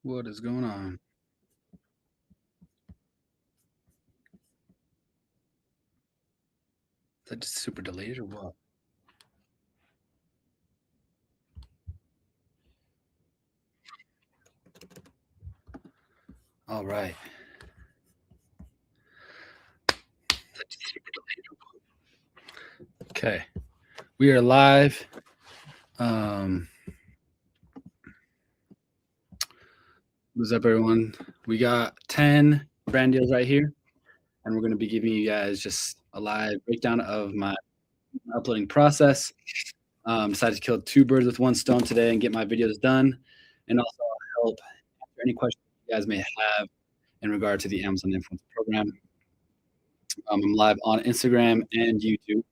What is going on? Is that just super delayed or what? All right. Okay. We are live. What's up, everyone? We got 10 brand deals right here, and we're going to be giving you guys just a live breakdown of my uploading process. Decided to kill two birds with one stone today and get my videos done, and also help answer any questions you guys may have in regard to the Amazon Influence Program. I'm live on Instagram and YouTube,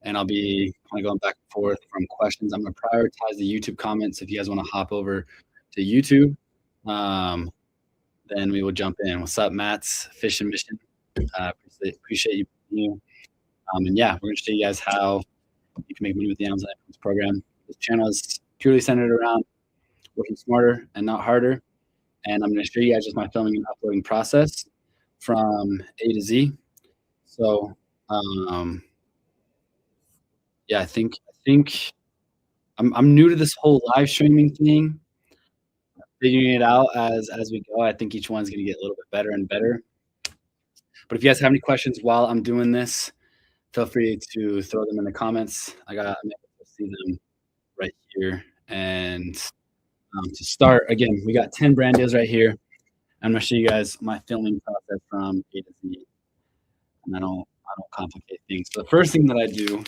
and I'll be kind of going back and forth from questions. I'm going to prioritize the YouTube comments. If you guys want to hop over to YouTube, then we will jump in. What's up, Matt's Fishing Mission? Appreciate you being here. And yeah, we're going to show you guys how you can make money with the Amazon Influence Program. This channel is purely centered around working smarter and not harder. And I'm going to show you guys just my filming and uploading process from A to Z. So, yeah, I think I'm new to this whole live streaming thing, figuring it out as we go. I think each one's gonna get a little bit better and better. But if you guys have any questions while I'm doing this, feel free to throw them in the comments. I'm able to see them right here. And to start, again, we got 10 brand deals right here. I'm gonna show you guys my filming process from A to Z. And I don't complicate things. So the first thing that I do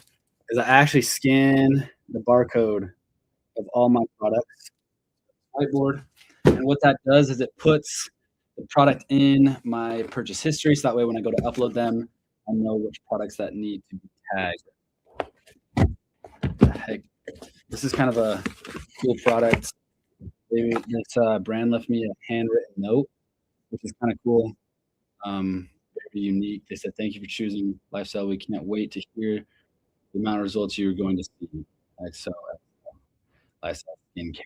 is I actually scan the barcode of all my products whiteboard. And what that does is it puts the product in my purchase history. So that way when I go to upload them, I know which products that need to be tagged. What the heck? This is kind of a cool product. This brand left me a handwritten note, which is kind of cool. Very unique. They said, "Thank you for choosing Lifestyle. We can't wait to hear the amount of results you're going to see." So, Lifestyle skincare.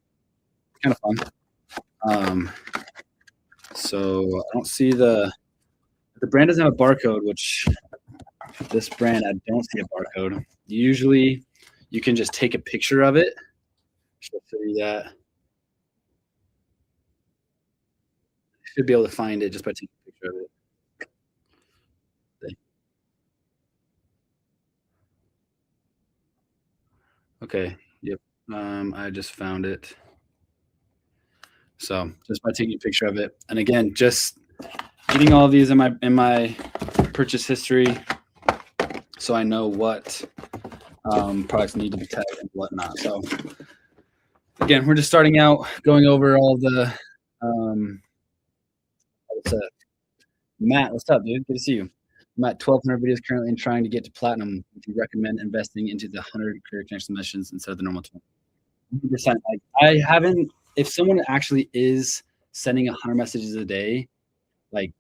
It's kind of fun. So I don't see the brand doesn't have a barcode, which this brand I don't see a barcode. Usually, you can just take a picture of it. Should show you that. Should be able to find it just by taking a picture of it. Okay. Yep. I just found it. So just by taking a picture of it, and again, just getting all of these in my purchase history, so I know what products need to be tagged and whatnot. So again, we're just starting out, going over all the. What's up, Matt? What's up, dude? Good to see you. I'm at 1,200 videos currently and trying to get to platinum. Would you recommend investing into the 100 career connection missions instead of the normal 20? 100%. Like I haven't. If someone actually is sending 100 messages a day, like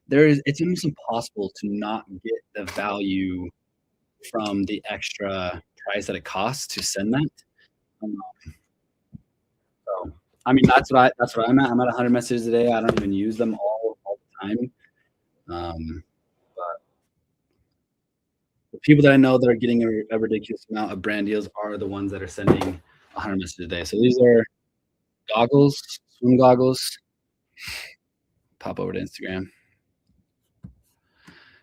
it's almost impossible to not get the value from the extra price that it costs to send that. So I mean that's what I'm at. I'm at 100 messages a day. I don't even use them all the time. But the people that I know that are getting a ridiculous amount of brand deals are the ones that are sending 100 messages a day. So these are goggles, swim goggles. Pop over to Instagram.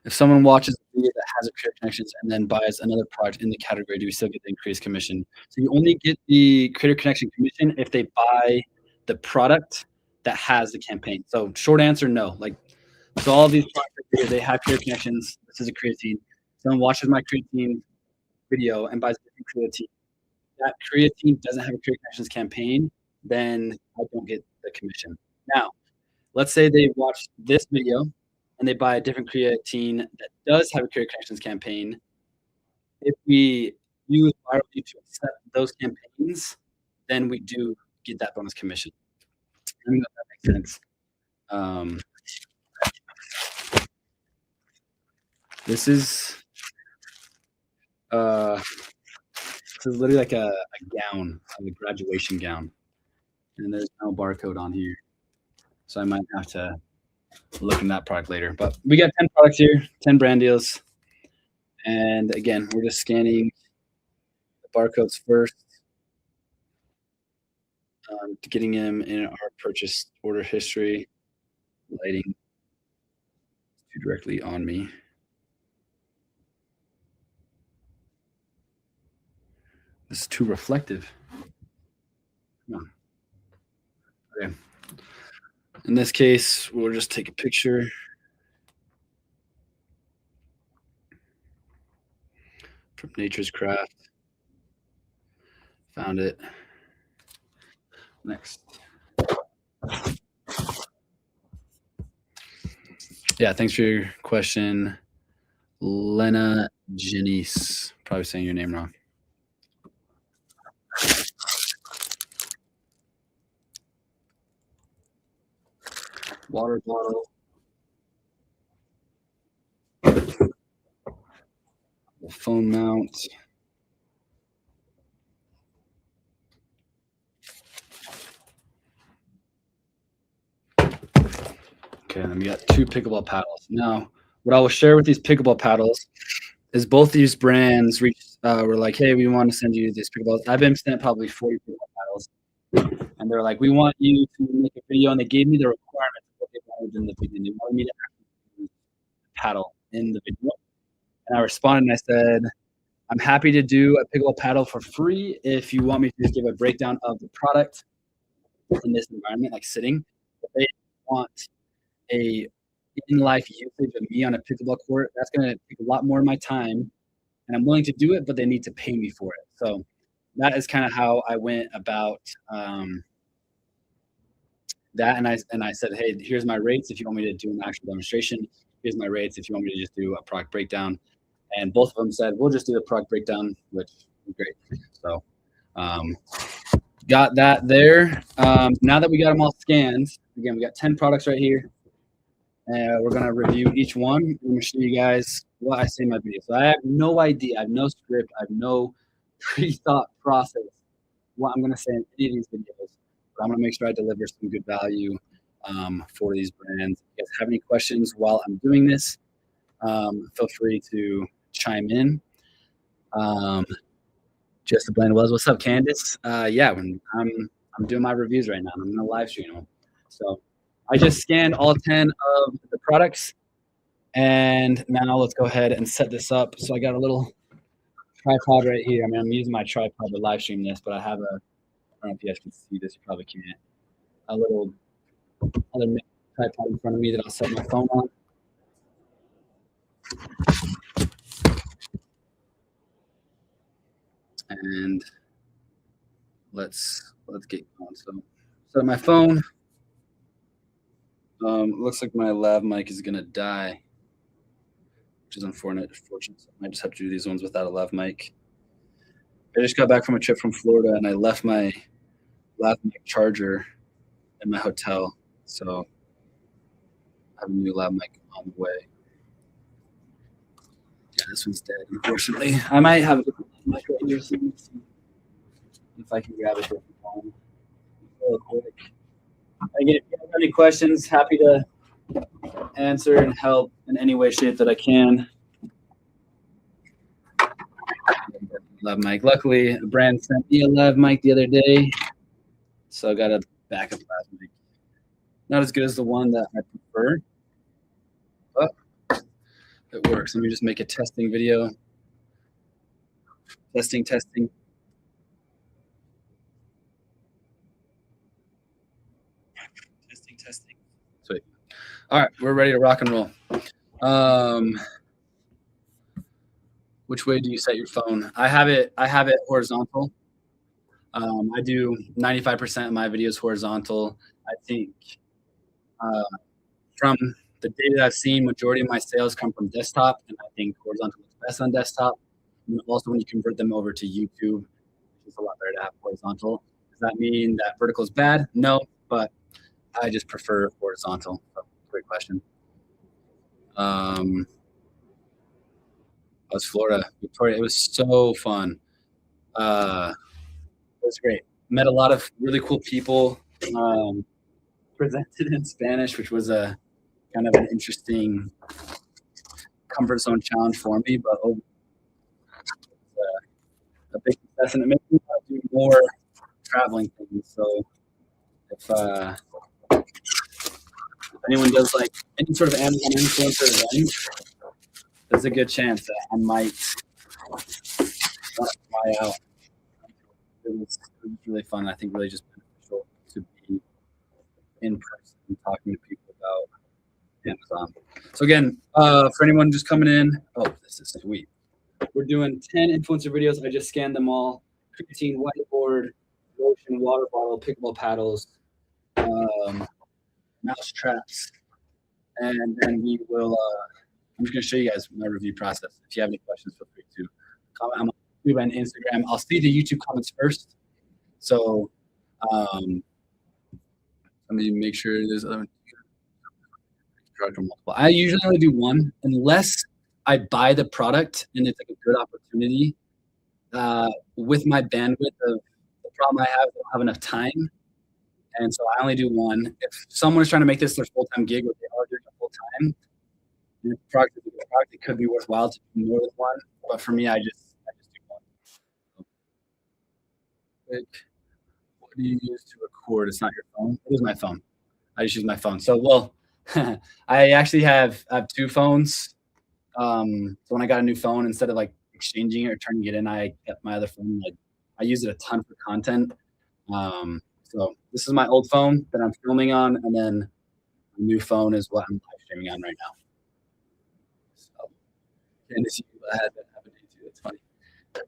If someone watches a video that has a Creator Connections and then buys another product in the category, do we still get the increased commission? So you only get the Creator Connection commission if they buy the product that has the campaign. So short answer, no. Like, so all of these products, they have Creator Connections. This is a creatine. Someone watches my creatine video and buys a different creatine. That creatine doesn't have a Creator Connections campaign, then I don't get the commission. Now, let's say they watch this video and they buy a different creatine that does have a Career Connections campaign. If we use Viral to accept those campaigns, then we do get that bonus commission. I don't know if that makes sense. This is literally like a gown, a graduation gown, and there's no barcode on here. So I might have to look in that product later. But we got 10 products here, 10 brand deals. And again, we're just scanning the barcodes first, getting them in our purchase order history, lighting directly on me. This is too reflective. No. Okay. In this case, we'll just take a picture. From Nature's Craft. Found it. Next. Yeah, thanks for your question, Lena Janice. Probably saying your name wrong. Water bottle. Phone mount. Okay, then we got 2 pickleball paddles. Now, what I will share with these pickleball paddles is both these brands were like, hey, we want to send you these pickleballs. I've been sent probably 40 pickleball paddles. And they're like, we want you to make a video. And they gave me the requirements of what they wanted in the video. They wanted me to actually paddle in the video. And I responded and I said, I'm happy to do a pickleball paddle for free if you want me to just give a breakdown of the product in this environment, like sitting. If they want a in-life usage of me on a pickleball court, that's going to take a lot more of my time, and I'm willing to do it, but they need to pay me for it. So that is kind of how I went about that. And I said, hey, here's my rates if you want me to do an actual demonstration. Here's my rates if you want me to just do a product breakdown. And both of them said, we'll just do the product breakdown, which is great. So got that there. Now that we got them all scanned, again, we got 10 products right here. We're going to review each one. I'm going to show you guys what I say in my video. So I have no idea. I have no script. I have no pre-thought process what I'm going to say in any of these videos. But I'm going to make sure I deliver some good value for these brands. If you guys have any questions while I'm doing this, feel free to chime in. Just to blend was. What's up, Candace? Yeah, I'm doing my reviews right now. I'm going to live stream them. So I just scanned all 10 of the products, and now let's go ahead and set this up. So I got a little tripod right here. I mean, I'm using my tripod to live stream this, but I have I don't know if you guys can see this. You probably can't. A little other tripod in front of me that I'll set my phone on. And let's get going. So my phone. Looks like my lav mic is gonna die, which is unfortunate. So I might just have to do these ones without a lav mic. I just got back from a trip from Florida, and I left my lav mic charger in my hotel, so I have a new lav mic on the way. Yeah, this one's dead, unfortunately. I might have a different mic right here, so if I can grab a different one real quick. Again, if you have any questions, happy to answer and help in any way, shape that I can. Lav mic. Luckily, a brand sent me a lav mic the other day, so I got a backup lav mic. Not as good as the one that I prefer, but it works. Let me just make a testing video. Testing. Sweet. All right, we're ready to rock and roll. Which way do you set your phone? I have it horizontal. I do 95% of my videos horizontal. I think from the data that I've seen, majority of my sales come from desktop, and I think horizontal is best on desktop. And also, when you convert them over to YouTube, it's a lot better to have horizontal. Does that mean that vertical is bad? No, but I just prefer horizontal. So, great question. That was Florida, Victoria. It was so fun. It was great. Met a lot of really cool people. presented in Spanish, which was a kind of an interesting comfort zone challenge for me, but a big success, and it makes me want to do more traveling things. So if anyone does like any sort of Amazon influencer event, there's a good chance that I might want to fly out. It was really fun. I think really just beneficial to be in person talking to people about Amazon. So again, for anyone just coming in, oh, this is sweet. We're doing 10 influencer videos. I just scanned them all. Creatine, whiteboard, lotion, water bottle, pickleball paddles, mouse traps, and then we will. I'm just going to show you guys my review process. If you have any questions, feel free to comment. I'm on YouTube and Instagram. I'll see the YouTube comments first. So let me make sure there's other. I usually only do one unless I buy the product and it's like a good opportunity. With my bandwidth of the problem I have, I don't have enough time. And so I only do one. If someone is trying to make this their full-time gig or they are doing it full-time, and the product is a good product, it could be worthwhile to do more than one. But for me, I just do one. What do you use to record? It's not your phone. It is my phone. I just use my phone. So, well, I actually have two phones. So when I got a new phone, instead of like exchanging it or turning it in, I kept my other phone. Like I use it a ton for content. So this is my old phone that I'm filming on, and then my new phone is what I'm live streaming on right now. So, and this I had that happen to you too. It's funny. Got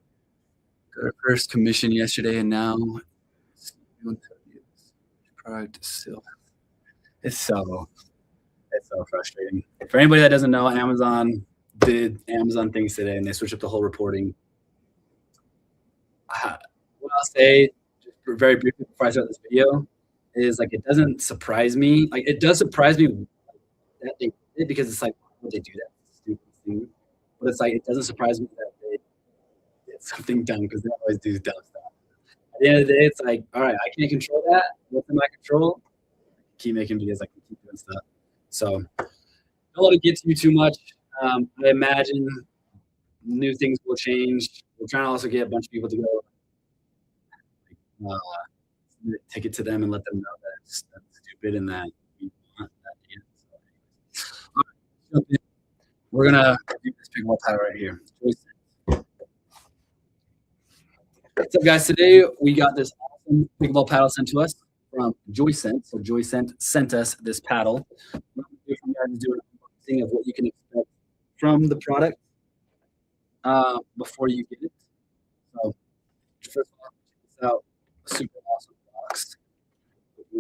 our first commission yesterday, and now product still. It's so frustrating. For anybody that doesn't know, Amazon did Amazon things today, and they switched up the whole reporting. What I'll say, just very briefly before I start this video, is like it doesn't surprise me. Like it does surprise me that they did it, because it's like, why would they do that stupid thing? But it's like it doesn't surprise me that they did something dumb, because they always do dumb stuff. At the end of the day, it's like, all right, I can't control that. What's in my control? Keep making videos. I can keep doing stuff. So don't let it get to you too much. I imagine new things will change. We're trying to also get a bunch of people to go take it to them and let them know that that's stupid and that we want that. So, we're gonna do this pickleball paddle right here. What's up, guys? Today we got this awesome pickleball paddle sent to us from Joycent. So Joycent sent us this paddle. What I'm going to do from here is do an unboxing of what you can expect from the product before you get it. So first of all, check this out. A super awesome box.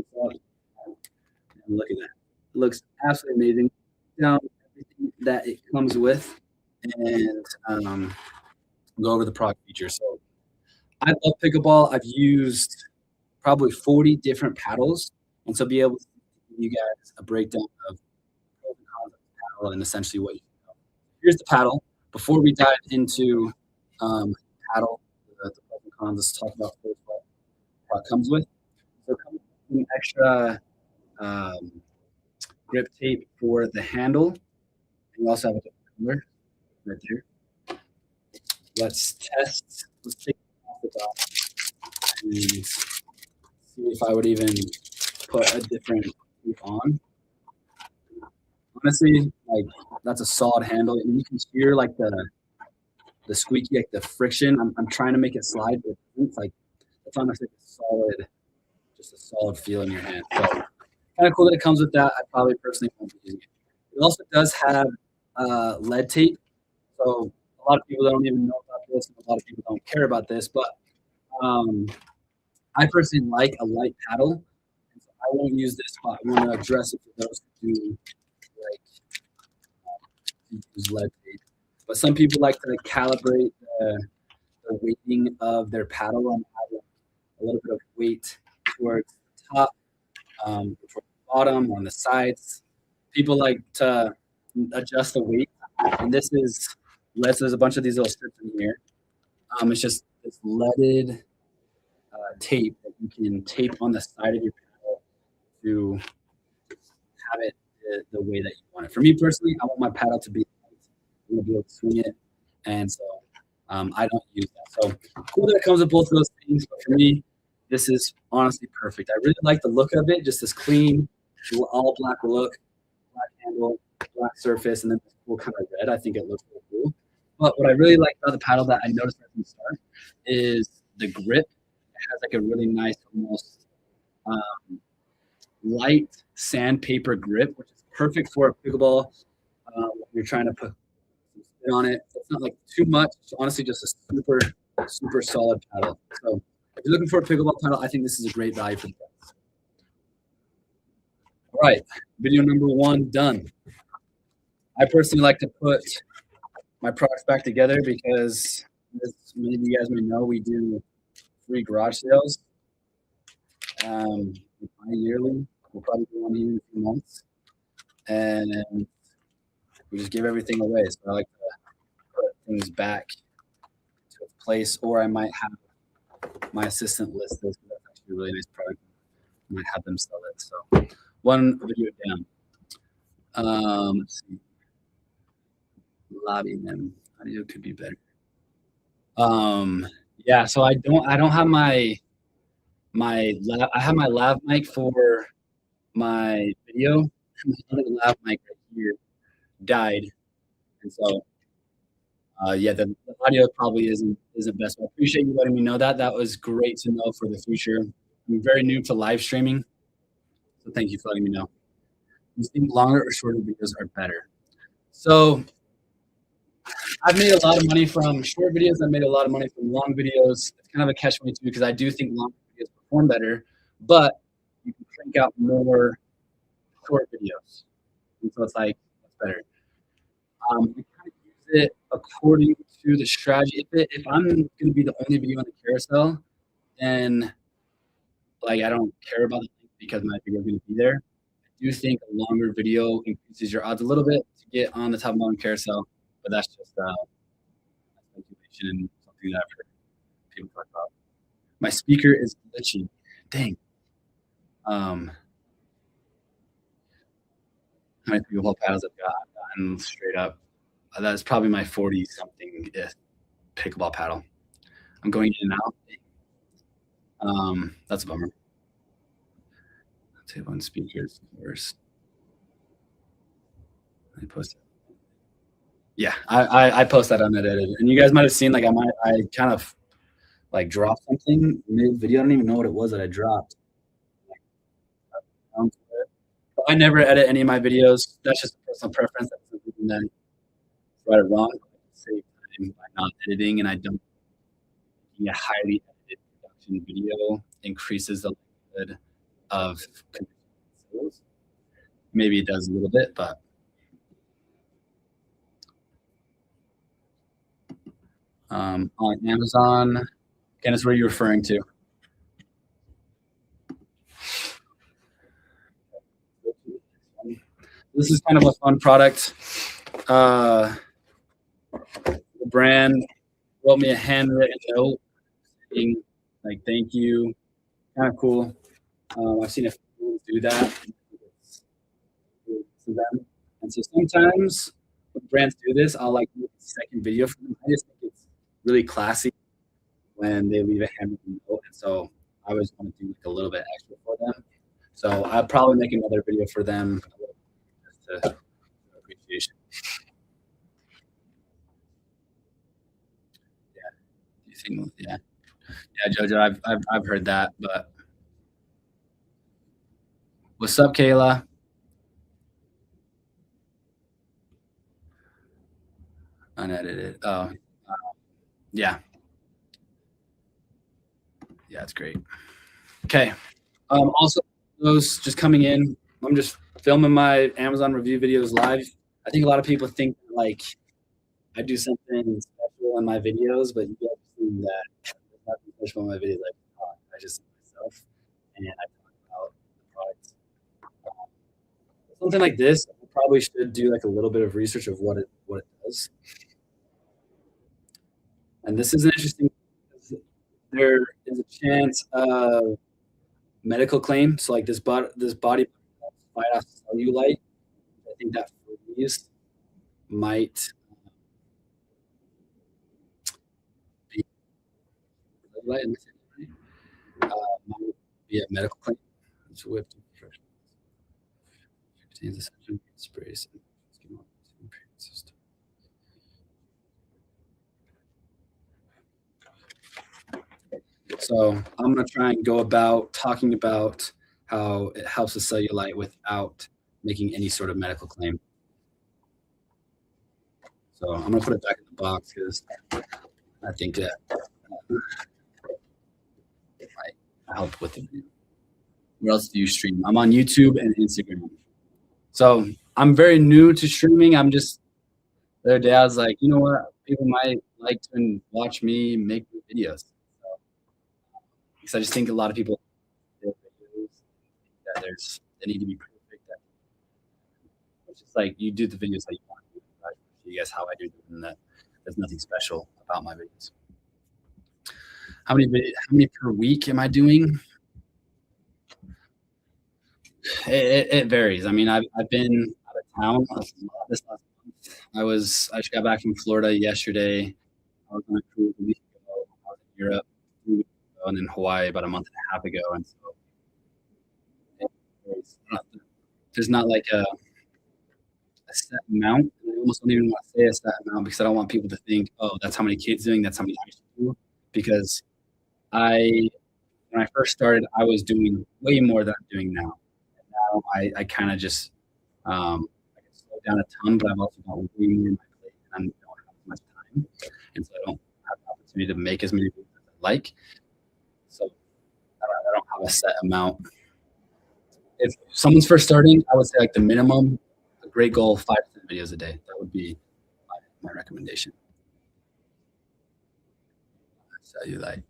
And look at that. It looks absolutely amazing. Down everything that it comes with, and go over the product features. So I love pickleball. I've used probably 40 different paddles, and so be able to give you guys a breakdown of pros and cons of the paddle and essentially what you know. Here's the paddle. Before we dive into paddle, the pros and cons, let's talk about first what it comes with. So it comes with an extra grip tape for the handle. You also have a different color right there. Let's test. Let's take it off the top and see if I would even put a different tape on. Honestly, like that's a solid handle, and you can hear like the squeaky, like the friction. I'm trying to make it slide, but it's like it's almost like just a solid feel in your hand. So kind of cool that it comes with that. I probably personally won't be using it. It also does have lead tape, so a lot of people don't even know about this, and a lot of people don't care about this, but I personally like a light paddle, and so I won't use this, but I want to address it for those who do use lead tape. But some people like to calibrate the weighting of their paddle and have a little bit of weight towards the top, towards the bottom, on the sides. People like to adjust the weight, and this is there's a bunch of these little strips in here. It's just this leaded tape that you can tape on the side of your paddle to have it the way that you want it. For me personally, I want my paddle to be light. I want to be able to swing it, and so I don't use that. So cool that it comes with both of those things, but for me, this is honestly perfect. I really like the look of it, just this clean, all black look, black handle, black surface, and then this cool kind of red. I think it looks really cool. But what I really like about the paddle that I noticed at the start is the grip. It has like a really nice, almost light sandpaper grip, which is perfect for a pickleball. When you're trying to put some spin on it, it's not like too much. It's honestly just a super, super solid paddle. So if you're looking for a pickleball paddle, I think this is a great value for the price. All right, video number 1 done. I personally like to put my products back together because, as many of you guys may know, we do free garage sales yearly. We'll probably do one in a few months, and we just give everything away. So I like to put things back to its place, or I might have my assistant list this. That's actually a really nice product. I might have them sell it. So one video down. Let's see. Lobby them. Audio could be better. Yeah, so I don't have I have my lav mic for my video. My other lav mic right here died, and so yeah, the audio probably isn't best. I appreciate you letting me know that. That was great to know for the future. I'm very new to live streaming, so thank you for letting me know. You think longer or shorter videos are better? So I've made a lot of money from short videos. I've made a lot of money from long videos. It's kind of a catch-22 because I do think long videos perform better, but you can crank out more short videos. And so it's like, that's better. I kind of use it according to the strategy. If I'm going to be the only video on the carousel, then like I don't care about the link because my video is going to be there. I do think a longer video increases your odds a little bit to get on the top modern carousel. But that's just speculation and something that I've heard people talk about. My speaker is glitchy. Dang. How many pickleball paddles I've gotten straight up? That's probably my 40-something pickleball paddle. I'm going in and out. That's a bummer. Let's see one speakers worse. Let me post it. Yeah, I post that unedited, and you guys might have seen like I kind of like dropped something mid video. I don't even know what it was that I dropped. But I never edit any of my videos. That's just a personal preference. That's something that right or wrong. I save time by not editing, and I don't. Making a highly edited production video increases the likelihood of sales. Maybe it does a little bit, but. On Amazon. Dennis, what are you referring to? This is kind of a fun product. The brand wrote me a handwritten note saying, like, thank you. Kind of cool. I've seen a few people do that to them. And so sometimes when brands do this, I'll like make a second video for them. I just think it's really classy when they leave a handwritten note, and so I always want to do like a little bit extra for them. So I'll probably make another video for them just to appreciation. Yeah, do you think? Yeah, Jojo, I've heard that, but what's up, Kayla? Unedited. Oh, yeah. Yeah, it's great. Okay. Also, those just coming in, I'm just filming my Amazon review videos live. I think a lot of people think like I do something special in my videos, but you guys see that there's nothing special in my videos. Like I just myself and I talk about the products. Something like this, I probably should do like a little bit of research of what it does. And this is interesting because there is a chance of medical claim. So like this body phytocellulite. I think that phrase might be cellulite, might be a medical claim. It's whipped contains essential sprays. So I'm going to try and go about talking about how it helps with cellulite without making any sort of medical claim. So I'm going to put it back in the box because I think that it might help with the video. Where else do you stream? I'm on YouTube and Instagram. So I'm very new to streaming. I'm just, the other day I was like, you know what? People might like to watch me make videos. So, because I just think a lot of people that they need to be perfect. It's just like you do the videos that you want to do. Right? You guys how I do them, and that there's nothing special about my videos. How many per week am I doing? It varies. I mean, I've been out of town this last month. I just got back from Florida yesterday. I was on a cruise a week ago. I was in Europe 3 weeks ago, and then Hawaii about a month and a half ago. And so there's not like a set amount. I almost don't even want to say a set amount because I don't want people to think, oh, that's how many kids doing. That's how many I should do. Because when I first started, I was doing way more than I'm doing now. And now I kind of just I can slow down a ton, but I've also got way more in my plate, and I don't have as much time, and so I don't have the opportunity to make as many videos as I like. So I don't have a set amount. If someone's first starting, I would say like the minimum, a great goal, 5 to 10 videos a day. That would be my recommendation. So you like,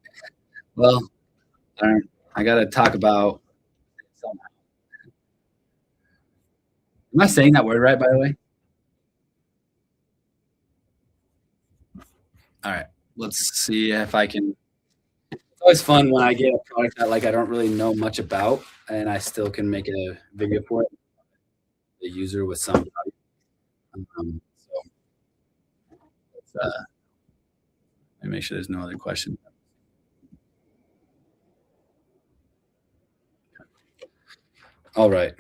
well, I got to talk about somehow. Am I saying that word right, by the way? All right, let's see if I can. It's always fun when I get a product that like I don't really know much about, and I still can make a video for it. The user with some value. So let's let me make sure there's no other questions. All right.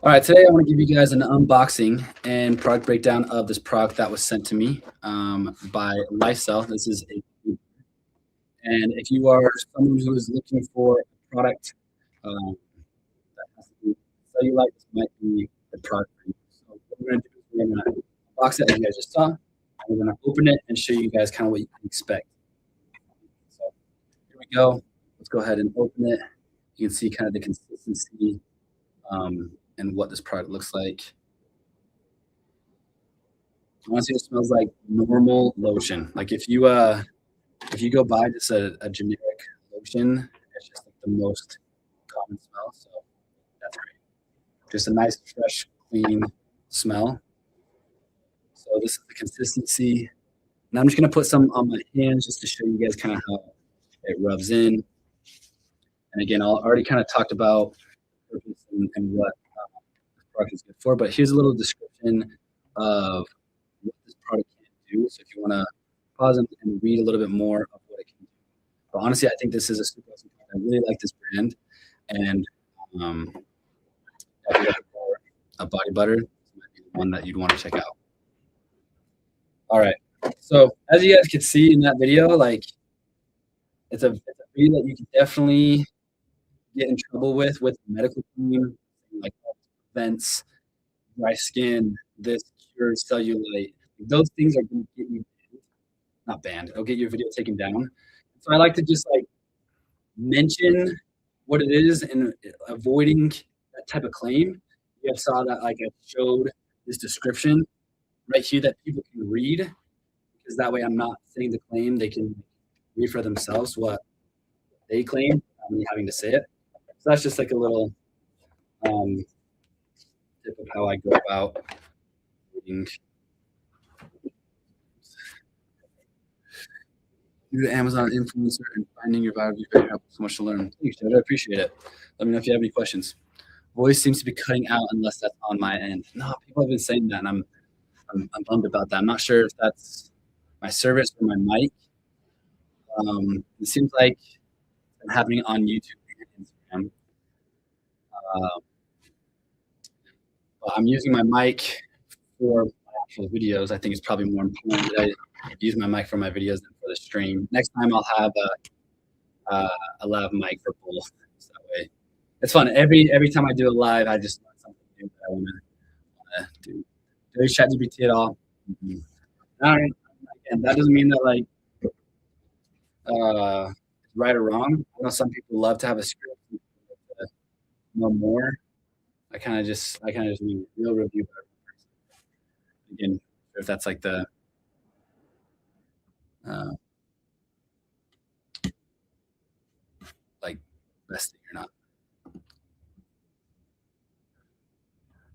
All right, today I want to give you guys an unboxing and product breakdown of this product that was sent to me by Lifestyle. This is and if you are someone who is looking for a product that has to do cellulite, this might be the product for you. So what we're going to do is we're going to unbox it as you guys just saw, and we're going to open it and show you guys kind of what you can expect. So here we go. Let's go ahead and open it. You can see kind of the consistency and what this product looks like. Honestly, it smells like normal lotion. Like if you go buy just a generic lotion, it's just like the most common smell. So that's great. Just a nice, fresh, clean smell. So this is the consistency. Now I'm just gonna put some on my hands just to show you guys kind of how it rubs in. And again, I already kind of talked about purpose and what this product is good for, but here's a little description of what this product can do. So if you want to pause and read a little bit more of what it can do. But honestly, I think this is a super awesome product. I really like this brand, and if you're looking for a body butter, this might be the one that you'd want to check out. All right. So as you guys can see in that video, like it's a video that you can definitely get in trouble with medical team, like prevents dry skin, this cures cellulite. Those things are going to get you not banned. It'll get your video taken down. So I like to just like mention what it is and avoiding that type of claim. You guys saw that like I showed this description right here that people can read, because that way I'm not saying the claim. They can read for themselves what they claim without me having to say it. So that's just like a little tip of how I go about reading. New to Amazon influencer and finding your vibe is very helpful. So much to learn. Thanks, Jed. I appreciate it. Let me know if you have any questions. Voice seems to be cutting out unless that's on my end. No, people have been saying that, and I'm bummed about that. I'm not sure if that's my service or my mic. It seems like it's happening on YouTube and Instagram. But I'm using my mic for my actual videos. I think it's probably more important that I use my mic for my videos than for the stream. Next time I'll have a lav mic for both. So that way, it's fun. Every time I do a live, I just learn something new that I want to do. Do ChatGPT at all? Mm-hmm. All right. Again, that doesn't mean that like right or wrong. I know some people love to have a script to know more. I kind of just need real review. Again, if that's like the like best thing or not.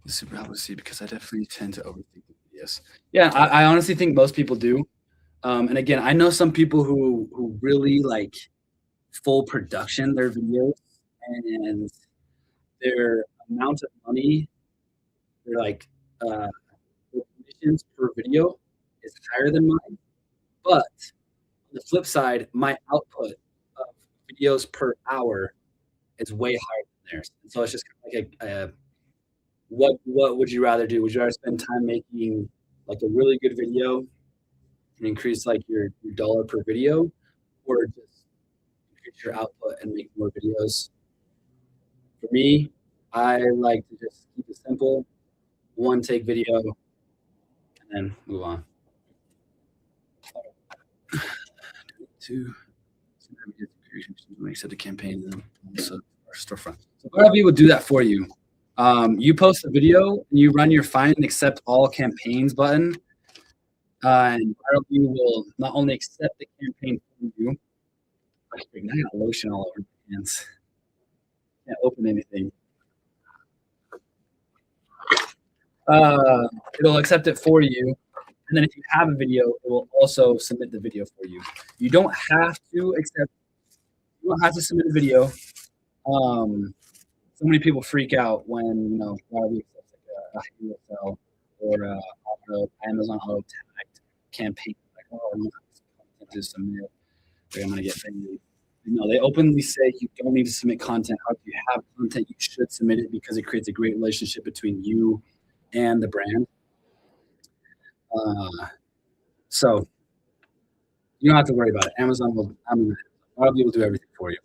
It's super helpful to see because I definitely tend to overthink the videos. Yeah, I honestly think most people do. And again, I know some people who really like full production their videos, and their amount of money, their like their commissions per video is higher than mine. But on the flip side, my output of videos per hour is way higher than theirs. And so it's just kind of like what would you rather do? Would you rather spend time making like a really good video and increase like your dollar per video, or just increase your output and make more videos? For me, I like to just keep it simple, one take video, and then move on. To accept the campaign and also our storefront. So Barbie will do that for you. You post a video and you run your find and accept all campaigns button, and Barbie will not only accept the campaign for you. I got lotion all over my hands. Can't open anything. It'll accept it for you. And then if you have a video, it will also submit the video for you. You don't have to submit a video. So many people freak out when Barbie accepts like a sell or Amazon auto tagged campaign. Like, oh, I'm not content to submit. Like, I'm gonna get paid. No, they openly say you don't need to submit content. If you have content, you should submit it because it creates a great relationship between you and the brand. So you don't have to worry about it. Amazon will do everything for you.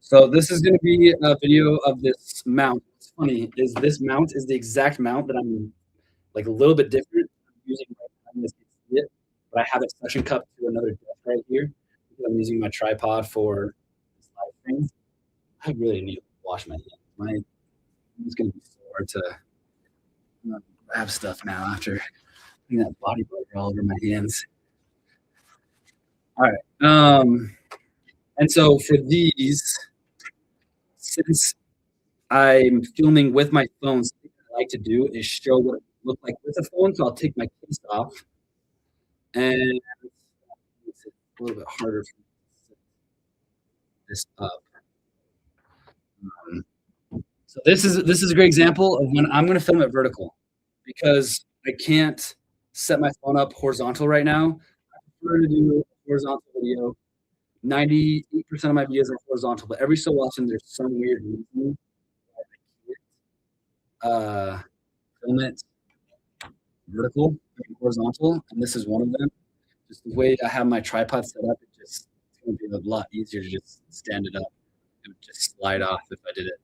So this is going to be a video of this mount. What's funny is this mount is the exact mount that I'm like a little bit different. I'm using right now, but I have it suction cupped to another desk right here because I'm using my tripod for this live stream. I really need to wash my hands. It's going to be so hard to grab stuff now after putting that body butter all over my hands. All right. And so for these, since I'm filming with my phone, something I like to do is show what it looks like with the phone. So I'll take my case off, and it's a little bit harder for me to set this up. So this is a great example of when I'm going to film it vertical, because I can't set my phone up horizontal right now. I prefer to do a horizontal video. 98% of my videos are horizontal, but every so often there's some weird reason why I can't film it vertical and horizontal, and this is one of them. Just the way I have my tripod set up, it's going to be a lot easier to just stand it up. It would just slide off if I did it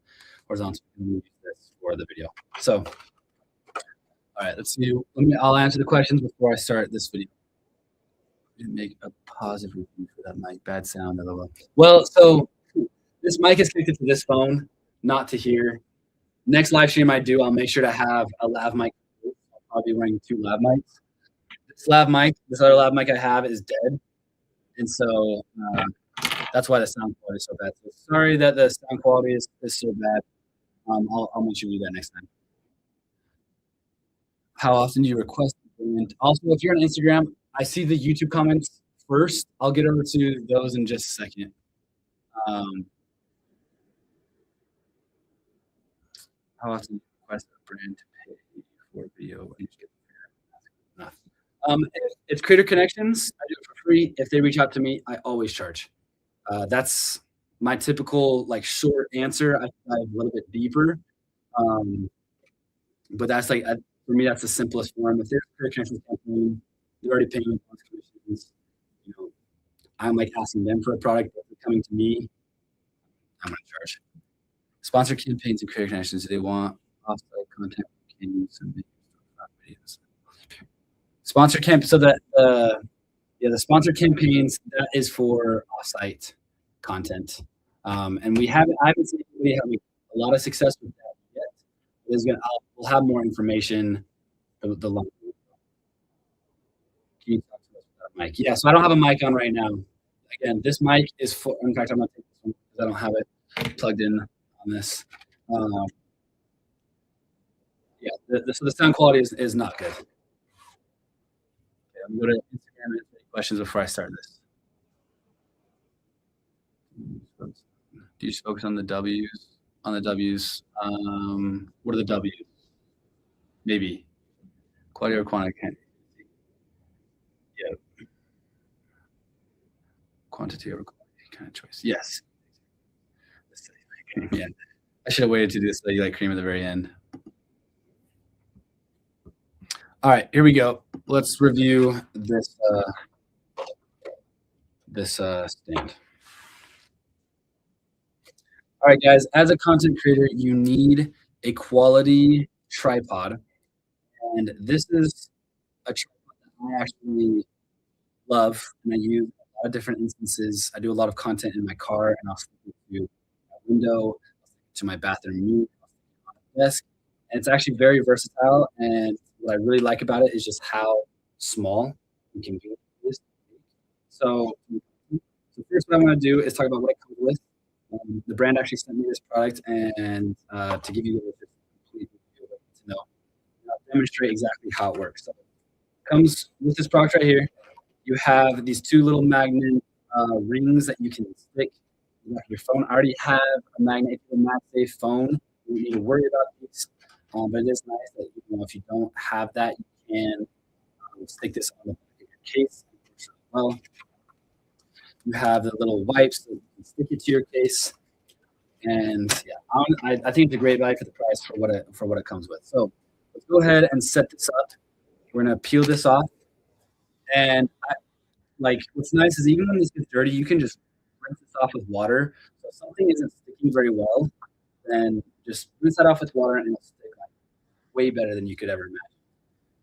horizontal and use this for the video. So, all right, let's see. I'll answer the questions before I start this video. Make a positive review for that mic. Bad sound. Well, so this mic is connected to this phone, not to here. Next live stream I do, I'll make sure to have a lav mic. I'll be wearing 2 lav mics. This other lav mic I have is dead, and so that's why the sound quality is so bad. So sorry that the sound quality is so bad. I'll make sure we do that next time. How often do you request? And also, if you're on Instagram, I see the YouTube comments first. I'll get over to those in just a second. Um, how often do you request a brand to pay for video when you get enough? It's Creator Connections. I do it for free. If they reach out to me, I always charge. That's my typical like short answer. I dive a little bit deeper, but that's like for me, that's the simplest form. If there's a Creator Connections campaign, they're already paying me commissions. You know, I'm like asking them for a product, but they're coming to me. I'm gonna charge. Sponsor campaigns and Creator Connections. Do they want off-site content? Videos. Sponsor camp. So that the sponsor campaigns, that is for off-site content. And I haven't seen anybody having a lot of success with that yet. We'll have more information the longer. Can you talk to us about mic? Yeah, so I don't have a mic on right now. Again, this mic is full. In fact, I'm not taking this one because I don't have it plugged in on this. Yeah, so the sound quality is not good. Okay, I'm going to Instagram and answer any questions before I start this. Do you focus on the W's? On the W's, what are the W's? Maybe quality or quantity. Yeah, quantity over quality kind of choice. Yes. Yeah, I should have waited to do this Lady Like Cream at the very end. All right, here we go. Let's review this stand. All right, guys, as a content creator, you need a quality tripod. And this is a tripod that I actually love, and I use a lot of different instances. I do a lot of content in my car, and I'll stick it to my window, to my bathroom mirror, on the desk. And it's actually very versatile. And what I really like about it is just how small and convenient it is. So first, what I want to do is talk about what it comes with. The brand actually sent me this product, and to give you a complete view to know, I'll demonstrate exactly how it works. So it comes with this product right here. You have these two little magnet rings that you can stick to your phone. I already have a magnet for a MagSafe phone. You don't need to worry about these, but it is nice that if you don't have that, you can stick this on the back of your case as well. You have the little wipes that you can stick it to your case, and yeah, I think it's a great value for the price for what it comes with. So let's go ahead and set this up. We're gonna peel this off, and what's nice is even when this gets dirty, you can just rinse this off with water. So if something isn't sticking very well, then just rinse that off with water, and it'll stick way better than you could ever imagine.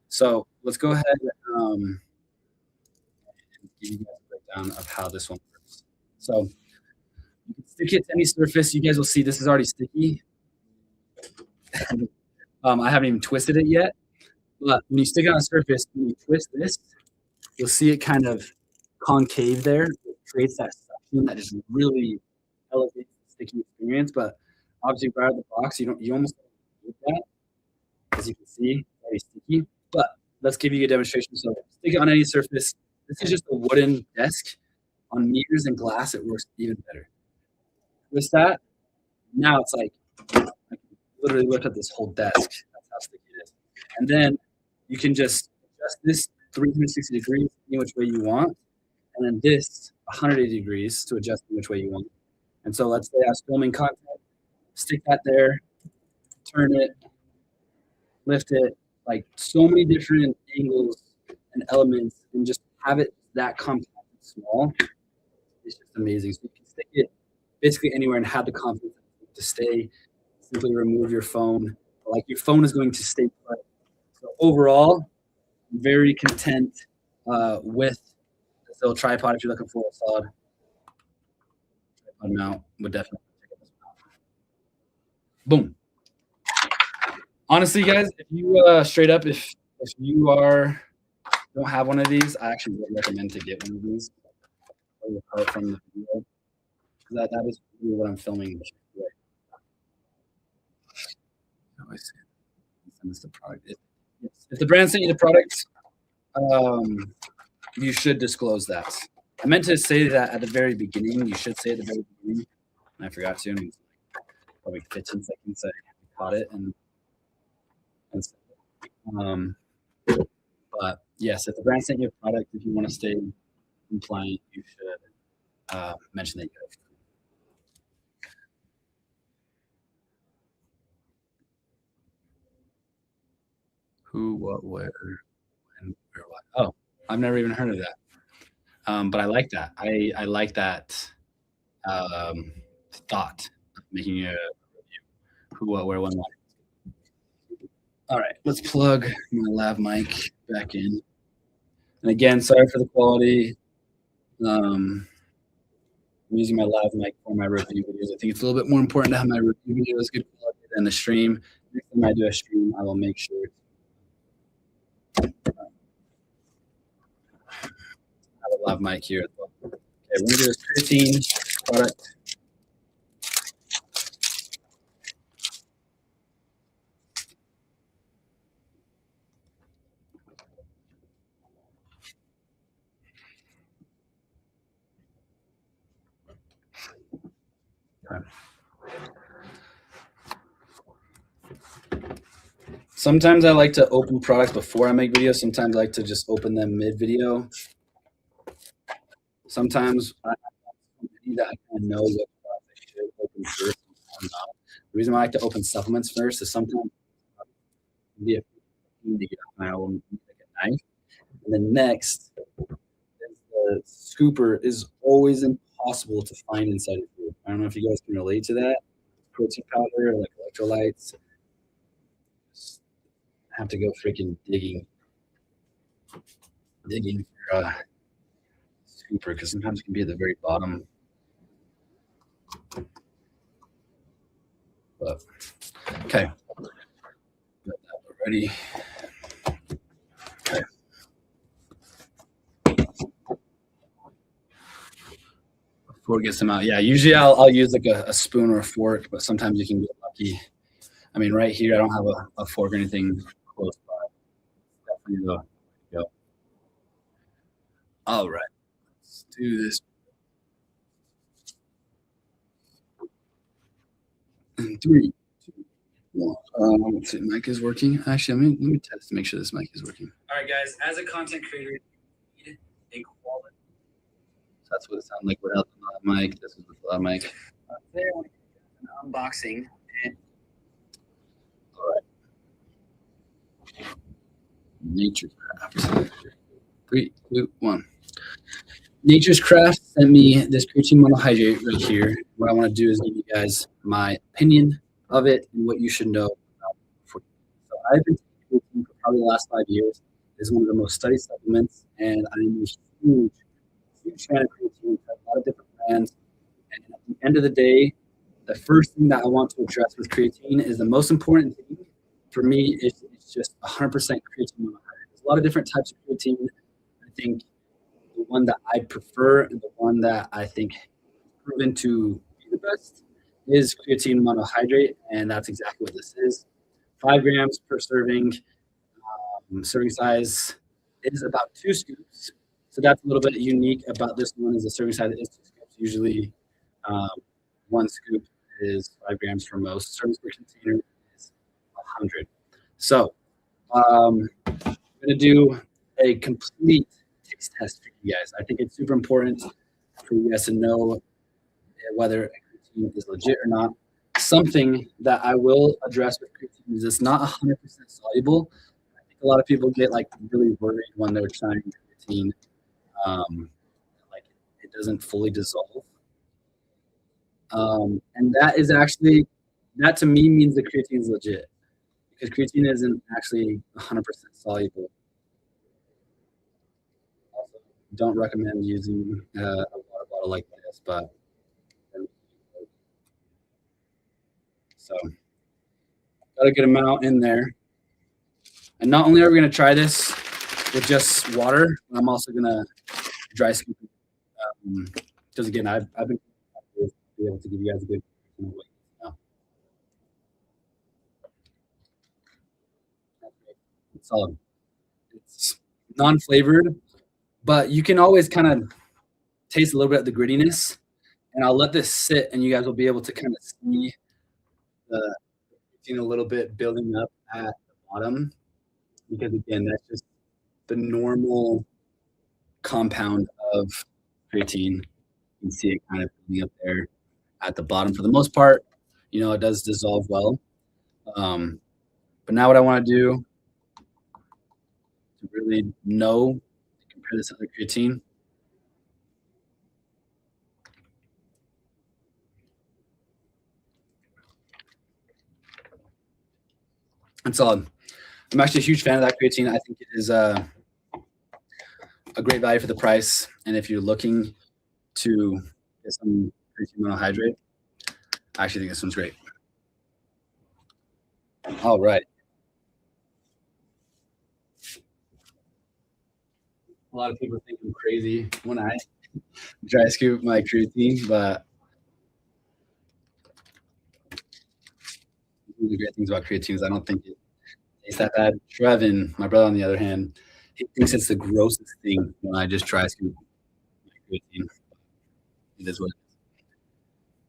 So let's go ahead and give you guys a breakdown of how this one works. So you can stick it to any surface. You guys will see this is already sticky. I haven't even twisted it yet, but when you stick it on a surface, when you twist this, you'll see it kind of concave there. It creates that suction that just really elevates the sticky experience. But obviously, right out of the box, you almost don't need that, as you can see, it's very sticky. But let's give you a demonstration. So stick it on any surface. This is just a wooden desk. On mirrors and glass, it works even better. With that, now it's like I can literally lift up this whole desk. That's how sticky it is. And then you can just adjust this 360 degrees any which way you want, and then this 180 degrees to adjust in which way you want. And so let's say I was filming content, stick that there, turn it, lift it, like so many different angles and elements, and just have it that compact and small. It's just amazing. So you can stick it basically anywhere and have the confidence to stay. Simply remove your phone. Like your phone is going to stay put. So overall, I'm very content with this little tripod. If you're looking for a solid tripod mount, would definitely check this out. Boom. Honestly, guys, if you straight up, if you don't have one of these, I actually would recommend to get one of these. Apart from the video, because that is really what I'm filming with. I see. Send us the product. If the brand sent you the product, you should disclose that. I meant to say that at the very beginning. You should say at the very beginning, and I forgot to. And probably 15 seconds I caught it, and but yes, if the brand sent you a product, if you want to stay compliant, you should mention that you have. Who, what, where, and where, what? Oh, I've never even heard of that. But I like that. I like that thought of making a review. Who, what, where, when, why. All right, let's plug my lav mic back in. And again, sorry for the quality. I'm using my lav mic for my review videos. I think it's a little bit more important to have my review videos good quality than the stream. Next time I do a stream, I will make sure I have a lav mic here as well. Okay, we're gonna do this creatine product. Okay. Sometimes I like to open products before I make videos. Sometimes I like to just open them mid-video. Sometimes I that I kind of know what product I should open first and not. The reason why I like to open supplements first is sometimes be a to get off my own like a knife. And then next, the scooper is always impossible to find inside of food. I don't know if you guys can relate to that. Protein powder, like electrolytes. Just have to go freaking digging for a scooper because sometimes it can be at the very bottom. But okay, got that already. Okay. Before it gets them out, yeah. Usually I'll use like a spoon or a fork, but sometimes you can get lucky. I mean, right here I don't have a fork or anything close by. Definitely the way to go. All right, let's do this. In 3, 2, 1. Let's see, mic is working. Actually, let me test to make sure this mic is working. All right, guys. As a content creator, you need a quality. So that's what it sounds like without the mic. This is without mic. Today I want to do an unboxing. All right. Nature's Craft. 3, 2, 1. Nature's Craft sent me this creatine monohydrate right here. What I want to do is give you guys my opinion of it and what you should know about it. So I've been taking creatine for probably the last 5 years. It's one of the most studied supplements, and I'm a huge fan of creatine. I have a lot of different brands. And at the end of the day, the first thing that I want to address with creatine is the most important thing for me is it's just 100% creatine monohydrate. There's a lot of different types of creatine. I think the one that I prefer and the one that I think proven to be the best is creatine monohydrate, and that's exactly what this is. 5 grams per serving. Serving size is about 2 scoops. So that's a little bit unique about this one is the serving size is 2 scoops. Usually 1 scoop is 5 grams for most. Servings per container is 100. So I'm going to do a complete taste test for you guys. I think it's super important for you guys to know whether creatine is legit or not. Something that I will address with creatine is it's not 100% soluble. I think a lot of people get like really worried when they're trying creatine, like it doesn't fully dissolve. And that is actually, that to me means the creatine is legit because creatine isn't actually 100% soluble. Also, don't recommend using a water bottle like this, but so got a good amount in there. And not only are we going to try this with just water, I'm also going to dry scoop it. Because again, I've been be able to give you guys a good weight. It's solid. It's non-flavored. But you can always kind of taste a little bit of the grittiness. And I'll let this sit, and you guys will be able to kind of see the protein a little bit building up at the bottom. Because again, that's just the normal compound of creatine. You can see it kind of building up there at the bottom. For the most part, you know, it does dissolve well. But now what I want to do to really know, compare this other creatine. And so I'm actually a huge fan of that creatine. I think it is a great value for the price. And if you're looking to get some creatine monohydrate, I actually think this one's great. All right. A lot of people think I'm crazy when I dry scoop my creatine, but one of the great things about creatine is I don't think it tastes that bad. Trevin, my brother, on the other hand, he thinks it's the grossest thing when I just dry scoop my creatine. It is what it is.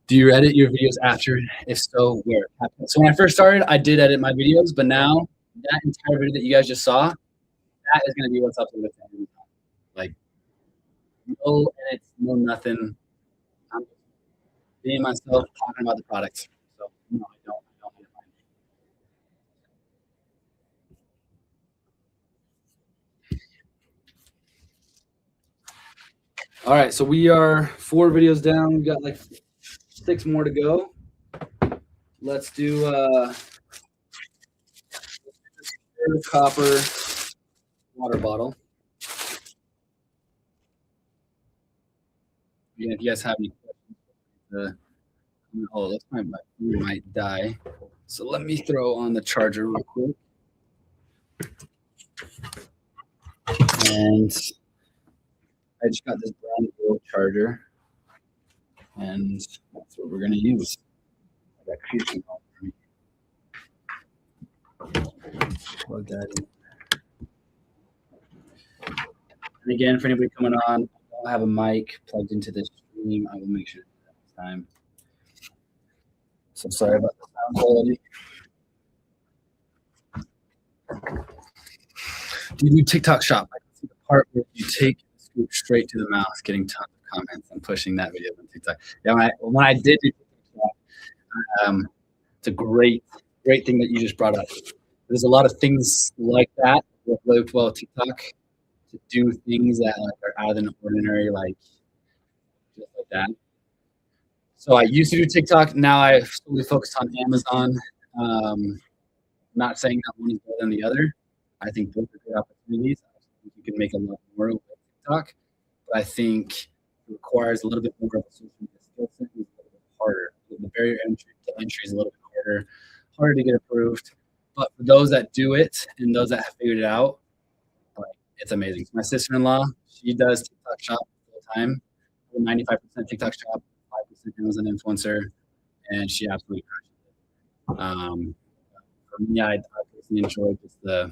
Do you edit your videos after? If so, where? So when I first started, I did edit my videos, but now that entire video that you guys just saw, that is going to be what's uploaded to every time. Like, no edits, no nothing. I'm just being myself, talking about the product. So no, I don't edit mine. All right, so we are 4 videos down. We got like 6 more to go. Let's do copper water bottle. Again, if you guys have any questions, oh, that's my phone might die. So let me throw on the charger real quick. And I just got this brand new charger, and that's what we're gonna use. I got creatine all for me. Plug that in. And again, for anybody coming on, I'll have a mic plugged into this stream. I will make sure that this time. So sorry about the sound quality. Do you do TikTok shop? I can see the part where you take the scoop straight to the mouth, getting tons of comments and pushing that video on TikTok. Yeah, when I did do TikTok shop, it's a great thing that you just brought up. There's a lot of things like that that worked well with TikTok to do things that are out of the ordinary, like just like that. So I used to do TikTok. Now I've solely focused on Amazon. Not saying that one is better than the other. I think both are good opportunities. I think you can make a lot more with TikTok, but I think it requires a little bit more of a social media skill set. It's a little bit harder. The barrier to entry is a little bit harder to get approved. But for those that do it and those that have figured it out, like, it's amazing. My sister-in-law, she does TikTok shop full time, 95% TikTok shop, 5% Amazon influencer, and she absolutely crushes it. For me, I personally enjoy just the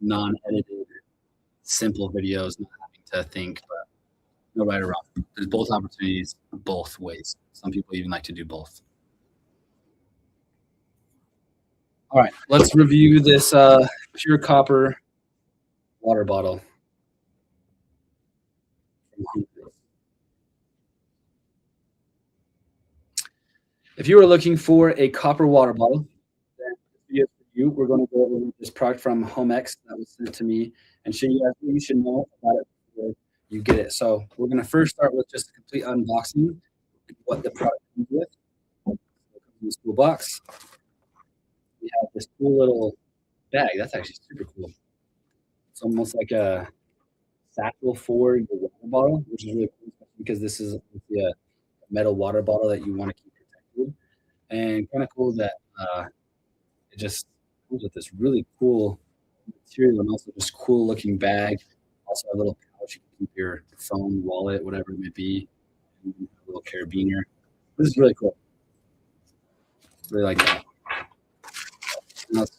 non-edited, simple videos, not having to think, but no right or wrong. There's both opportunities both ways. Some people even like to do both. All right, let's review this pure copper water bottle. If you are looking for a copper water bottle, then this video is for you. We're going to go over this product from HomeX that was sent to me and show you guys what you should know about it before you get it. So we're going to first start with just a complete unboxing, what the product comes with. So it comes in this cool box. We have this cool little bag. That's actually super cool. It's almost like a satchel for your water bottle, which is really cool because this is a metal water bottle that you want to keep protected. And kind of cool that it just comes with this really cool material and also just cool looking bag. Also a little pouch you can keep your phone, wallet, whatever it may be. And a little carabiner. This is really cool. Really like that. Now, so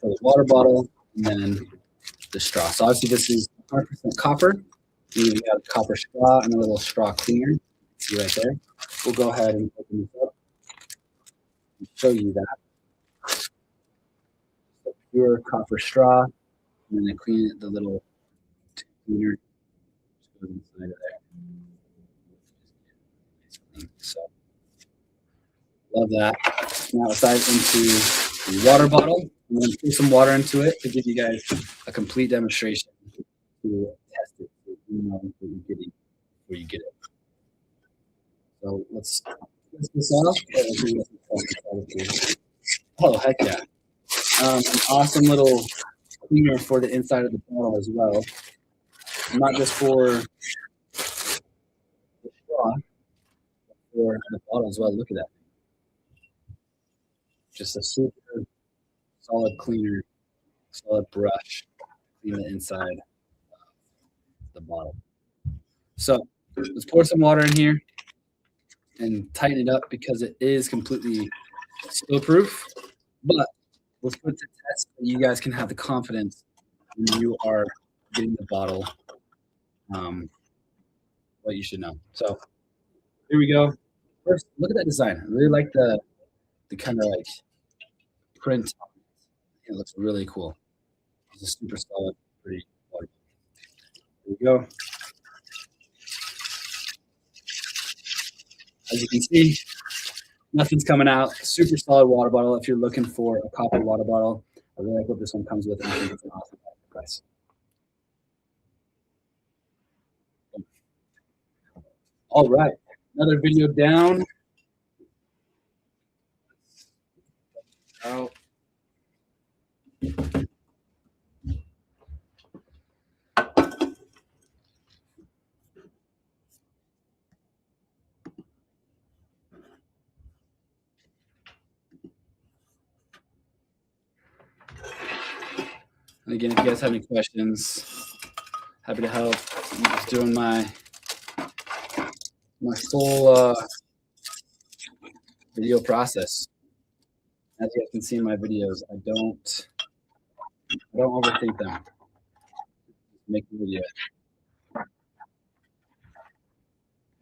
the water bottle, and then the straw. So obviously this is 100% copper. You have a copper straw and a little straw cleaner. See right there. We'll go ahead and open this up and show you that. The pure copper straw, and then I clean it, the little cleaner just goes inside of there. So love that. Now let's dive into the water bottle. I'm going to pour some water into it to give you guys a complete demonstration to test it so you know what you're getting before you get it. So let's twist this off. Oh, heck yeah. An awesome little cleaner for the inside of the bottle as well. Not just for the straw, but for the bottle as well. Look at that. Just a super solid cleaner, solid brush to clean the inside of the bottle. So let's pour some water in here and tighten it up because it is completely spill proof. But let's put it to test so you guys can have the confidence when you are getting the bottle what you should know. So here we go. First, look at that design. I really like the kind of like print. It looks really cool. It's a super solid, pretty water. Here we go. As you can see, nothing's coming out. Super solid water bottle. If you're looking for a copper water bottle, I really like what this one comes with. I think it's an awesome price. All right, another video down. Out. And again, if you guys have any questions, happy to help. I'm just doing my full video process. As you guys can see in my videos, I don't overthink them. Make the video.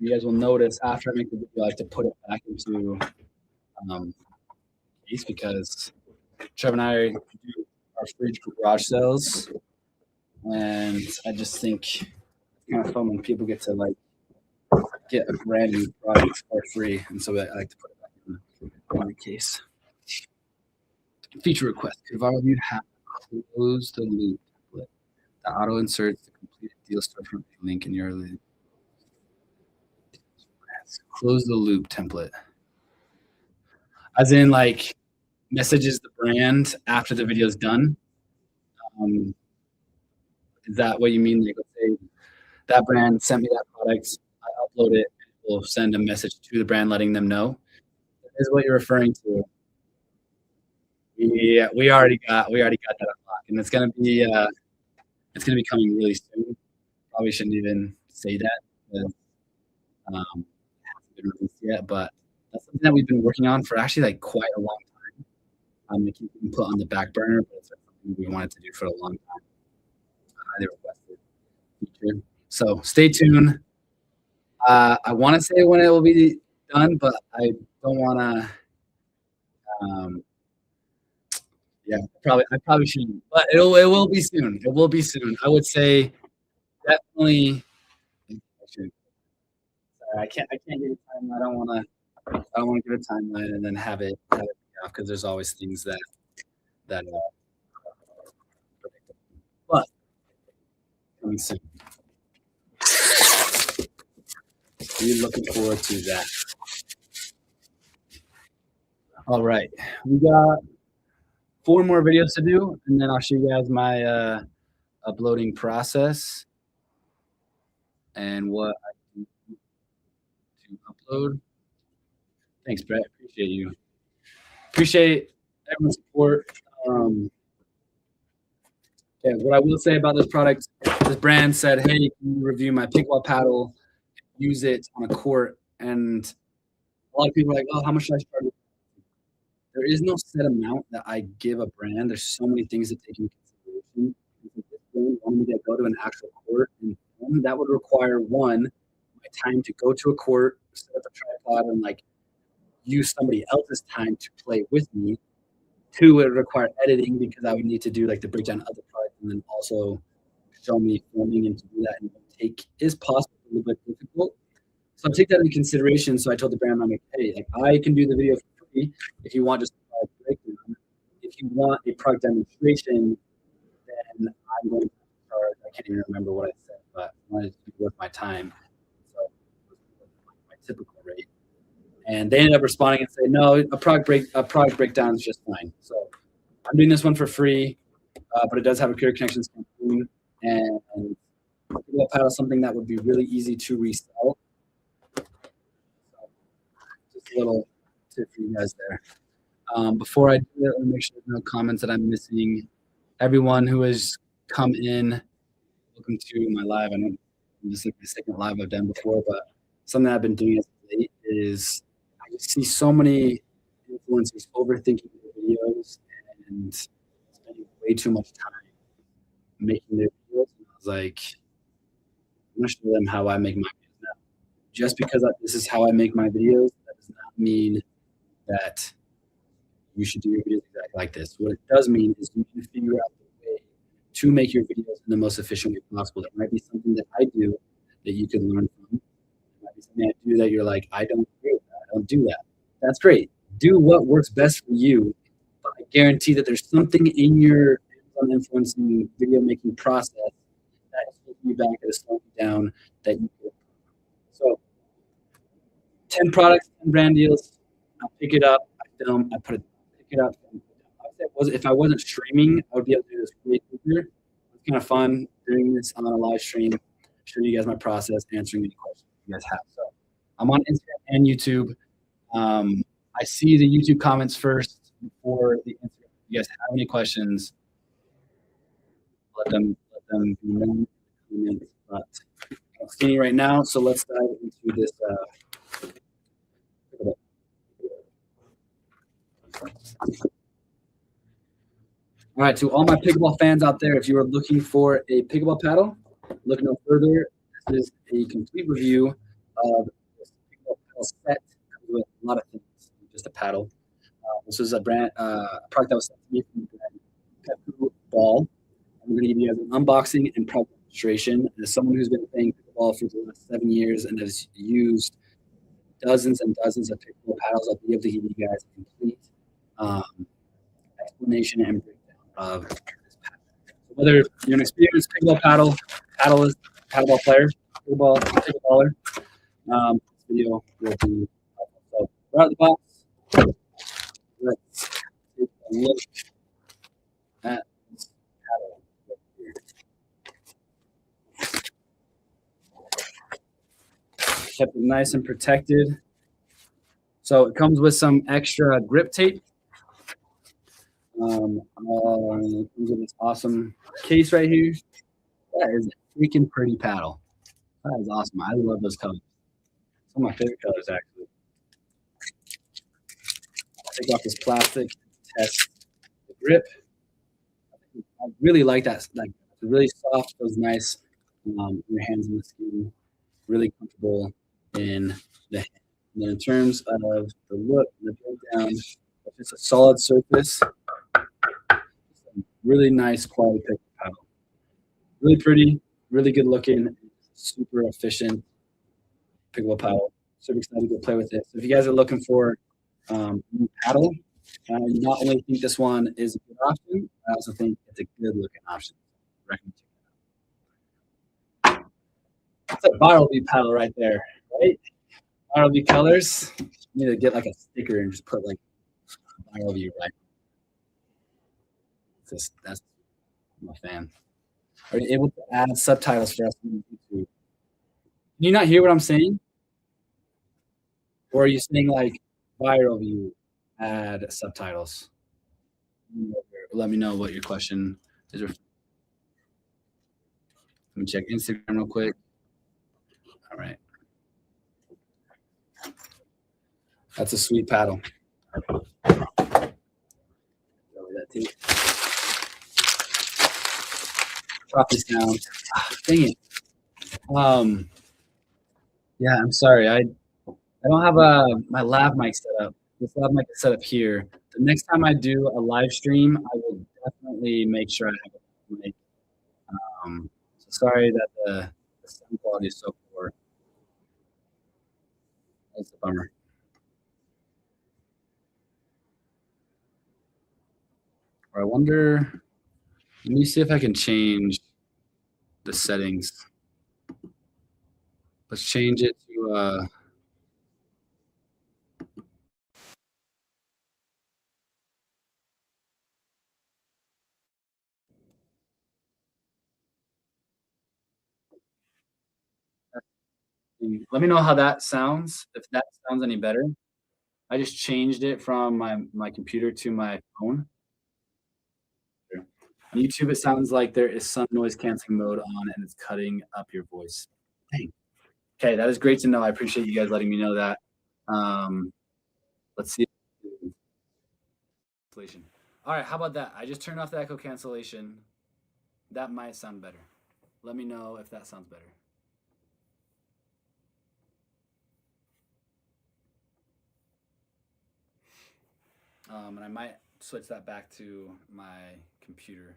You guys will notice after I make the video, I like to put it back into case because Trevor and I do our free garage sales, and I just think it's kind of fun when people get to like get a brand new product for free, and so I like to put it back in the case. Feature request: could Viral have closed the loop template? The auto inserts the completed deal storefront link in your link. Close the loop template, as in like messages the brand after the video is done. Is that what you mean? Like, let's say that brand sent me that product, I upload it, and it will send a message to the brand letting them know. That is what you're referring to. Yeah, we already got that unlocked, and it's gonna be coming really soon. Probably shouldn't even say that because it hasn't been released yet, but that's something that we've been working on for actually like quite a long time. It can be put on the back burner, but it's something we wanted to do for a long time. Highly requested feature. So stay tuned. I want to say when it will be done, but I don't want to. Yeah, I probably shouldn't, but it will be soon. It will be soon. I would say definitely. Sorry, I can't give a timeline. I don't want to give a timeline and then have it off because there's always things that but coming soon. We're looking forward to that. All right, we got 4 more videos to do, and then I'll show you guys my uploading process and what I do to upload. Thanks, Brett. Appreciate you. Appreciate everyone's support. Okay, what I will say about this product, this brand said, hey, can you review my pickleball paddle, use it on a court, and a lot of people are like, oh, how much should I charge? There is no set amount that I give a brand. There's so many things to take into consideration. This wanted me to go to an actual court and film, that would require, one, my time to go to a court, set up a tripod, and like use somebody else's time to play with me. Two, it would require editing because I would need to do like the breakdown of the product and then also show me filming, and to do that and take is possible, a little bit difficult. So I take that into consideration. So I told the brand, I'm like, hey, like I can do the video for free if you want just a product breakdown. If you want a product demonstration, then I'm going to charge. I can't even remember what I said, but I wanted to be worth my time. So it was my typical rate. And they ended up responding and saying, no, a product breakdown is just fine. So I'm doing this one for free, but it does have a Creator Connections campaign, and Pickleball Paddle is something that would be really easy to resell. So just a little tip for you guys there. Before I do it, let me make sure there's no comments that I'm missing. Everyone who has come in, welcome to my live. I know this is my second live I've done before, but something I've been doing as of late is I just see so many influencers overthinking their videos and spending way too much time making their videos. And I was like, I'm going to show them how I make my videos now. Just because this is how I make my videos, that does not mean that you should do your videos exactly like this. What it does mean is you can figure out the way to make your videos in the most efficient way possible. There might be something that I do that you can learn from. There might be something I do that you're like, I don't agree with that. I don't do that. That's great. Do what works best for you. But I guarantee that there's something in your influencing video making process that is holding you back, that is slowing you down, that you can. So 10 products, 10 brand deals. I pick it up, I film, I put it, pick it up. If I wasn't streaming, I would be able to do this way quicker. It's kind of fun doing this on a live stream, showing you guys my process, answering any questions you guys have. So I'm on Instagram and YouTube. I see the YouTube comments first before the Instagram. If you guys have any questions, let them be known in the comments. But I'm seeing right now, so let's dive into this. All right, to all my pickleball fans out there, if you are looking for a pickleball paddle, look no further. This is a complete review of this pickleball paddle set. Comes with a lot of things, just a paddle. This is a product that was sent to me from the brand Pepu Ball. I'm going to give you guys an unboxing and product demonstration. As someone who's been playing pickleball for the last 7 years and has used dozens and dozens of pickleball paddles, I'll be able to give you guys a complete explanation and breakdown of this paddle. So whether you're an experienced pickleball paddlist, paddleball player, pickleballer, this video will be helpful. So we're out of the box. Let's take a look at this paddle right here. Kept it nice and protected. So it comes with some extra grip tape. Comes with this awesome case right here. That is a freaking pretty paddle. That is awesome. I love those colors. Some of my favorite colors, actually. I'll take off this plastic, test the grip. I really like that. Like, it's really soft, feels nice in your hands and the skin. Really comfortable in the hand. And then in terms of the look, the breakdown, it's a solid surface. Really nice quality pick paddle. Really pretty, really good looking, super efficient pickleball paddle. Super excited to play with it. So if you guys are looking for a new paddle, I not only think this one is a good option, I also think it's a good looking option. Recommend checking it out. That's a Bartleby paddle right there, right? Bartleby colors. You need to get like a sticker and just put like Bartleby right. That's I'm a fan. Are you able to add subtitles for us on YouTube? Can you not hear what I'm saying? Or are you saying like viral view, add subtitles? Let me know what your question is. Let me check Instagram real quick. All right. That's a sweet paddle. That too. choppy sound. Dang it. Yeah, I'm sorry. I don't have my lav mic set up. This lav mic is set up here. The next time I do a live stream, I will definitely make sure I have a mic. So sorry that the sound quality is so poor. That's a bummer. Or I wonder. Let me see if I can change the settings. Let's change it to. Let me know how that sounds. If that sounds any better. I just changed it from my computer to my phone. On YouTube, it sounds like there is some noise canceling mode on and it's cutting up your voice. Dang. Okay, that is great to know. I appreciate you guys letting me know that. Let's see. All right, how about that? I just turned off the echo cancellation. That might sound better. Let me know if that sounds better. And I might switch that back to my computer.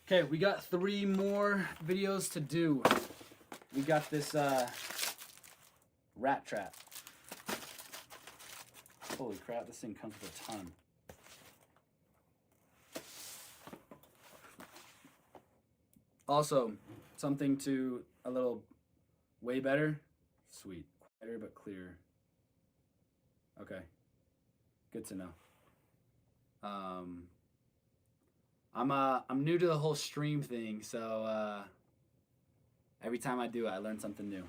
Okay, we got 3 more videos to do. We got this rat trap. Holy crap, this thing comes with a ton. Also, something to a little way better. Sweet. Quieter but clearer. Okay. Good to know. I'm new to the whole stream thing, so every time I do it, I learn something new.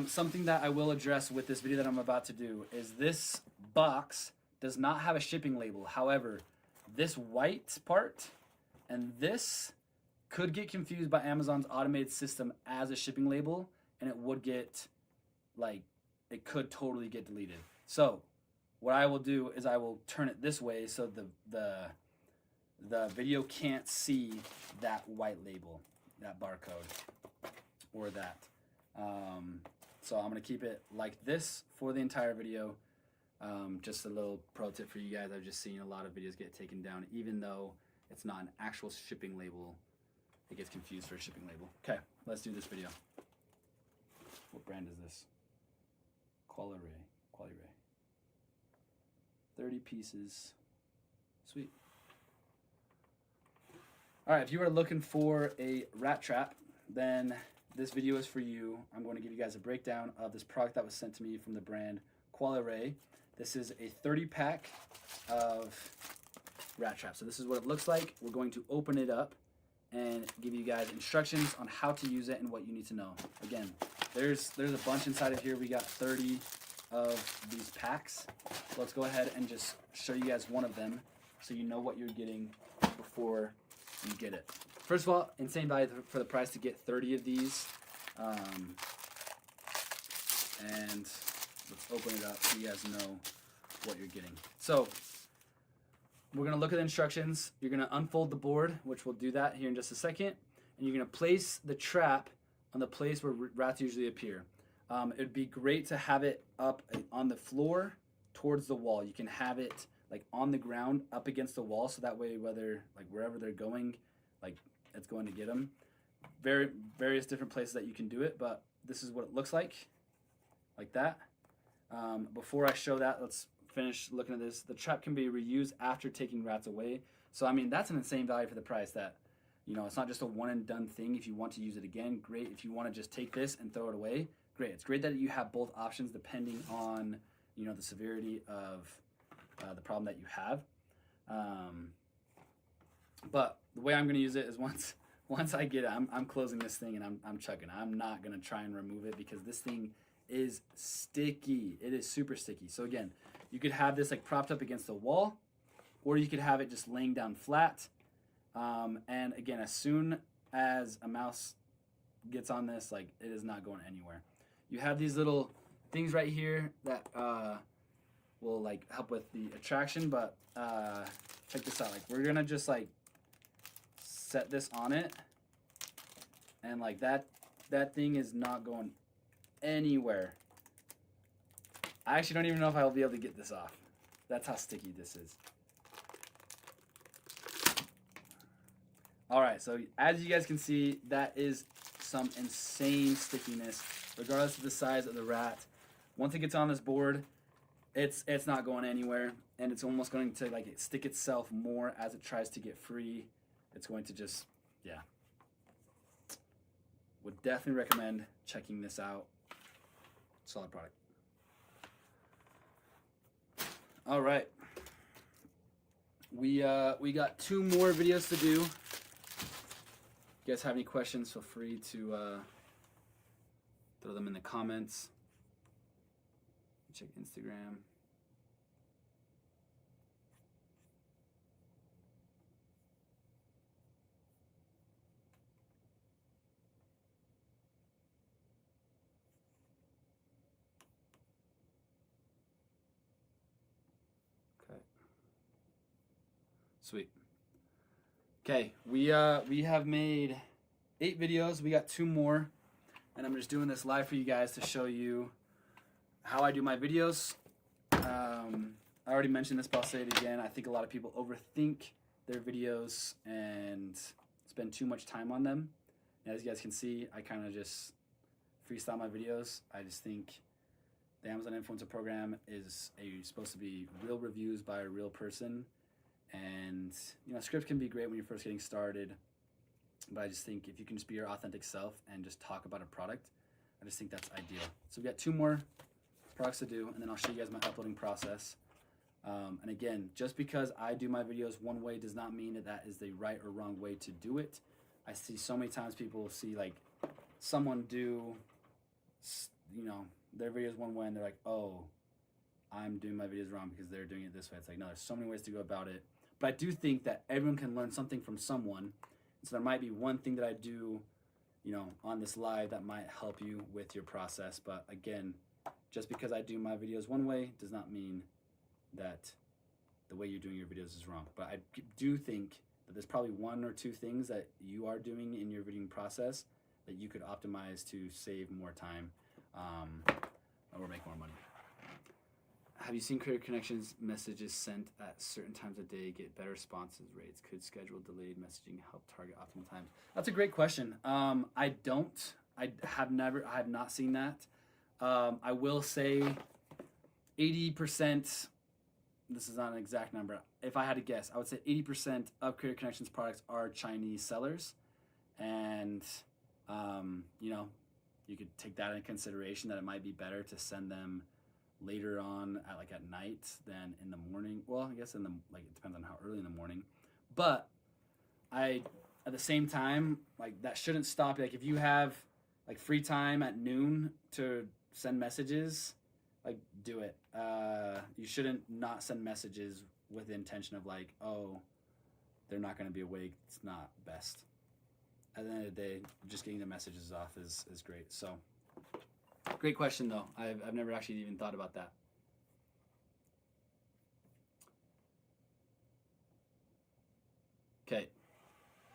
Something that I will address with this video that I'm about to do is this box does not have a shipping label. However, this white part and this could get confused by Amazon's automated system as a shipping label, and it would get, like, it could totally get deleted. So what I will do is I will turn it this way so the video can't see that white label, that barcode, or that. So I'm gonna keep it like this for the entire video. Just a little pro tip for you guys. I've just seen a lot of videos get taken down, even though it's not an actual shipping label. It gets confused for a shipping label. Okay, let's do this video. What brand is this? Qualiray. 30 pieces. Sweet. All right, if you are looking for a rat trap, then this video is for you. I'm going to give you guys a breakdown of this product that was sent to me from the brand Qualiray. This is a 30-pack of rat traps. So this is what it looks like. We're going to open it up and give you guys instructions on how to use it and what you need to know. Again, there's a bunch inside of here. We got 30 of these packs. So let's go ahead and just show you guys one of them so you know what you're getting before you get it. First of all, insane value for the price to get 30 of these. And let's open it up so you guys know what you're getting. So we're going to look at the instructions. You're going to unfold the board, which we'll do that here in just a second. And you're going to place the trap on the place where rats usually appear. It would be great to have it up on the floor towards the wall. You can have it like on the ground up against the wall, so that way wherever they're going, like it's going to get them. Various different places that you can do it, but this is what it looks like that. Before I show that, let's finish looking at this. The trap can be reused after taking rats away. So I mean, that's an insane value for the price. That, you know, it's not just a one and done thing. If you want to use it again, great. If you want to just take this and throw it away, great. It's great that you have both options depending on, you know, the severity of the problem that you have. But the way I'm going to use it is once I get it, I'm closing this thing and I'm chucking. I'm not going to try and remove it because this thing is sticky. It is super sticky. So again, you could have this like propped up against the wall, or you could have it just laying down flat. And again, as soon as a mouse gets on this, like, it is not going anywhere. You have these little things right here that will like help with the attraction, but check this out. Like, we're gonna just like set this on it And like that thing is not going anywhere. I actually don't even know if I'll be able to get this off. That's how sticky this is. All right, so as you guys can see, that is some insane stickiness, regardless of the size of the rat. Once it gets on this board, it's not going anywhere, and it's almost going to like stick itself more as it tries to get free. It's going to just, yeah. Would definitely recommend checking this out. Solid product. All right, we got 2 more videos to do. If you guys have any questions, feel free to throw them in the comments. Check Instagram. Okay. Sweet. Okay, we have made 8 videos. We got 2 more, and I'm just doing this live for you guys to show you how I do my videos. I already mentioned this, but I'll say it again. I think a lot of people overthink their videos and spend too much time on them. And as you guys can see, I kind of just freestyle my videos. I just think the Amazon Influencer Program is supposed to be real reviews by a real person. And you know, script can be great when you're first getting started, but I just think if you can just be your authentic self and just talk about a product, I just think that's ideal. So we got 2 more products to do, and then I'll show you guys my uploading process. And again, just because I do my videos one way does not mean that that is the right or wrong way to do it. I see so many times people see like someone do, you know, their videos one way and they're like, oh, I'm doing my videos wrong because they're doing it this way. It's like, no, there's so many ways to go about it. But I do think that everyone can learn something from someone. So there might be one thing that I do, you know, on this live that might help you with your process. But again, just because I do my videos one way does not mean that the way you're doing your videos is wrong. But I do think that there's probably 1 or 2 things that you are doing in your videoing process that you could optimize to save more time or make more money. Have you seen Creator Connections messages sent at certain times of day get better responses rates? Could scheduled delayed messaging help target optimal times? That's a great question. I have not seen that. I will say 80%, this is not an exact number. If I had to guess, I would say 80% of Creator Connections products are Chinese sellers. And, you know, you could take that into consideration that it might be better to send them later on at night than in the morning. Well, I guess it depends on how early in the morning. But at the same time, like that shouldn't stop. Like if you have like free time at noon to send messages, like do it. You shouldn't not send messages with the intention of like, oh, they're not going to be awake. It's not best. At the end of the day, just getting the messages off is great. So great question though. I've never actually even thought about that. Okay,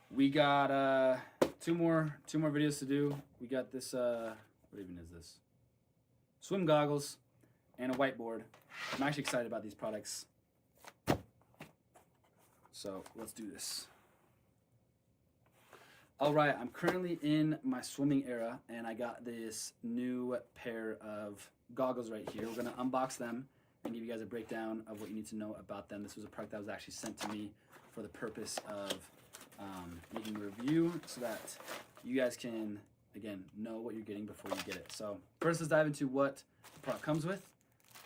we got 2 more videos to do. We got this what even is this? Swim goggles and a whiteboard. I'm actually excited about these products. So let's do this. All right, I'm currently in my swimming era, and I got this new pair of goggles right here. We're gonna unbox them and give you guys a breakdown of what you need to know about them. This was a product that was actually sent to me for the purpose of making a review so that you guys can, again, know what you're getting before you get it. So first, let's dive into what the product comes with.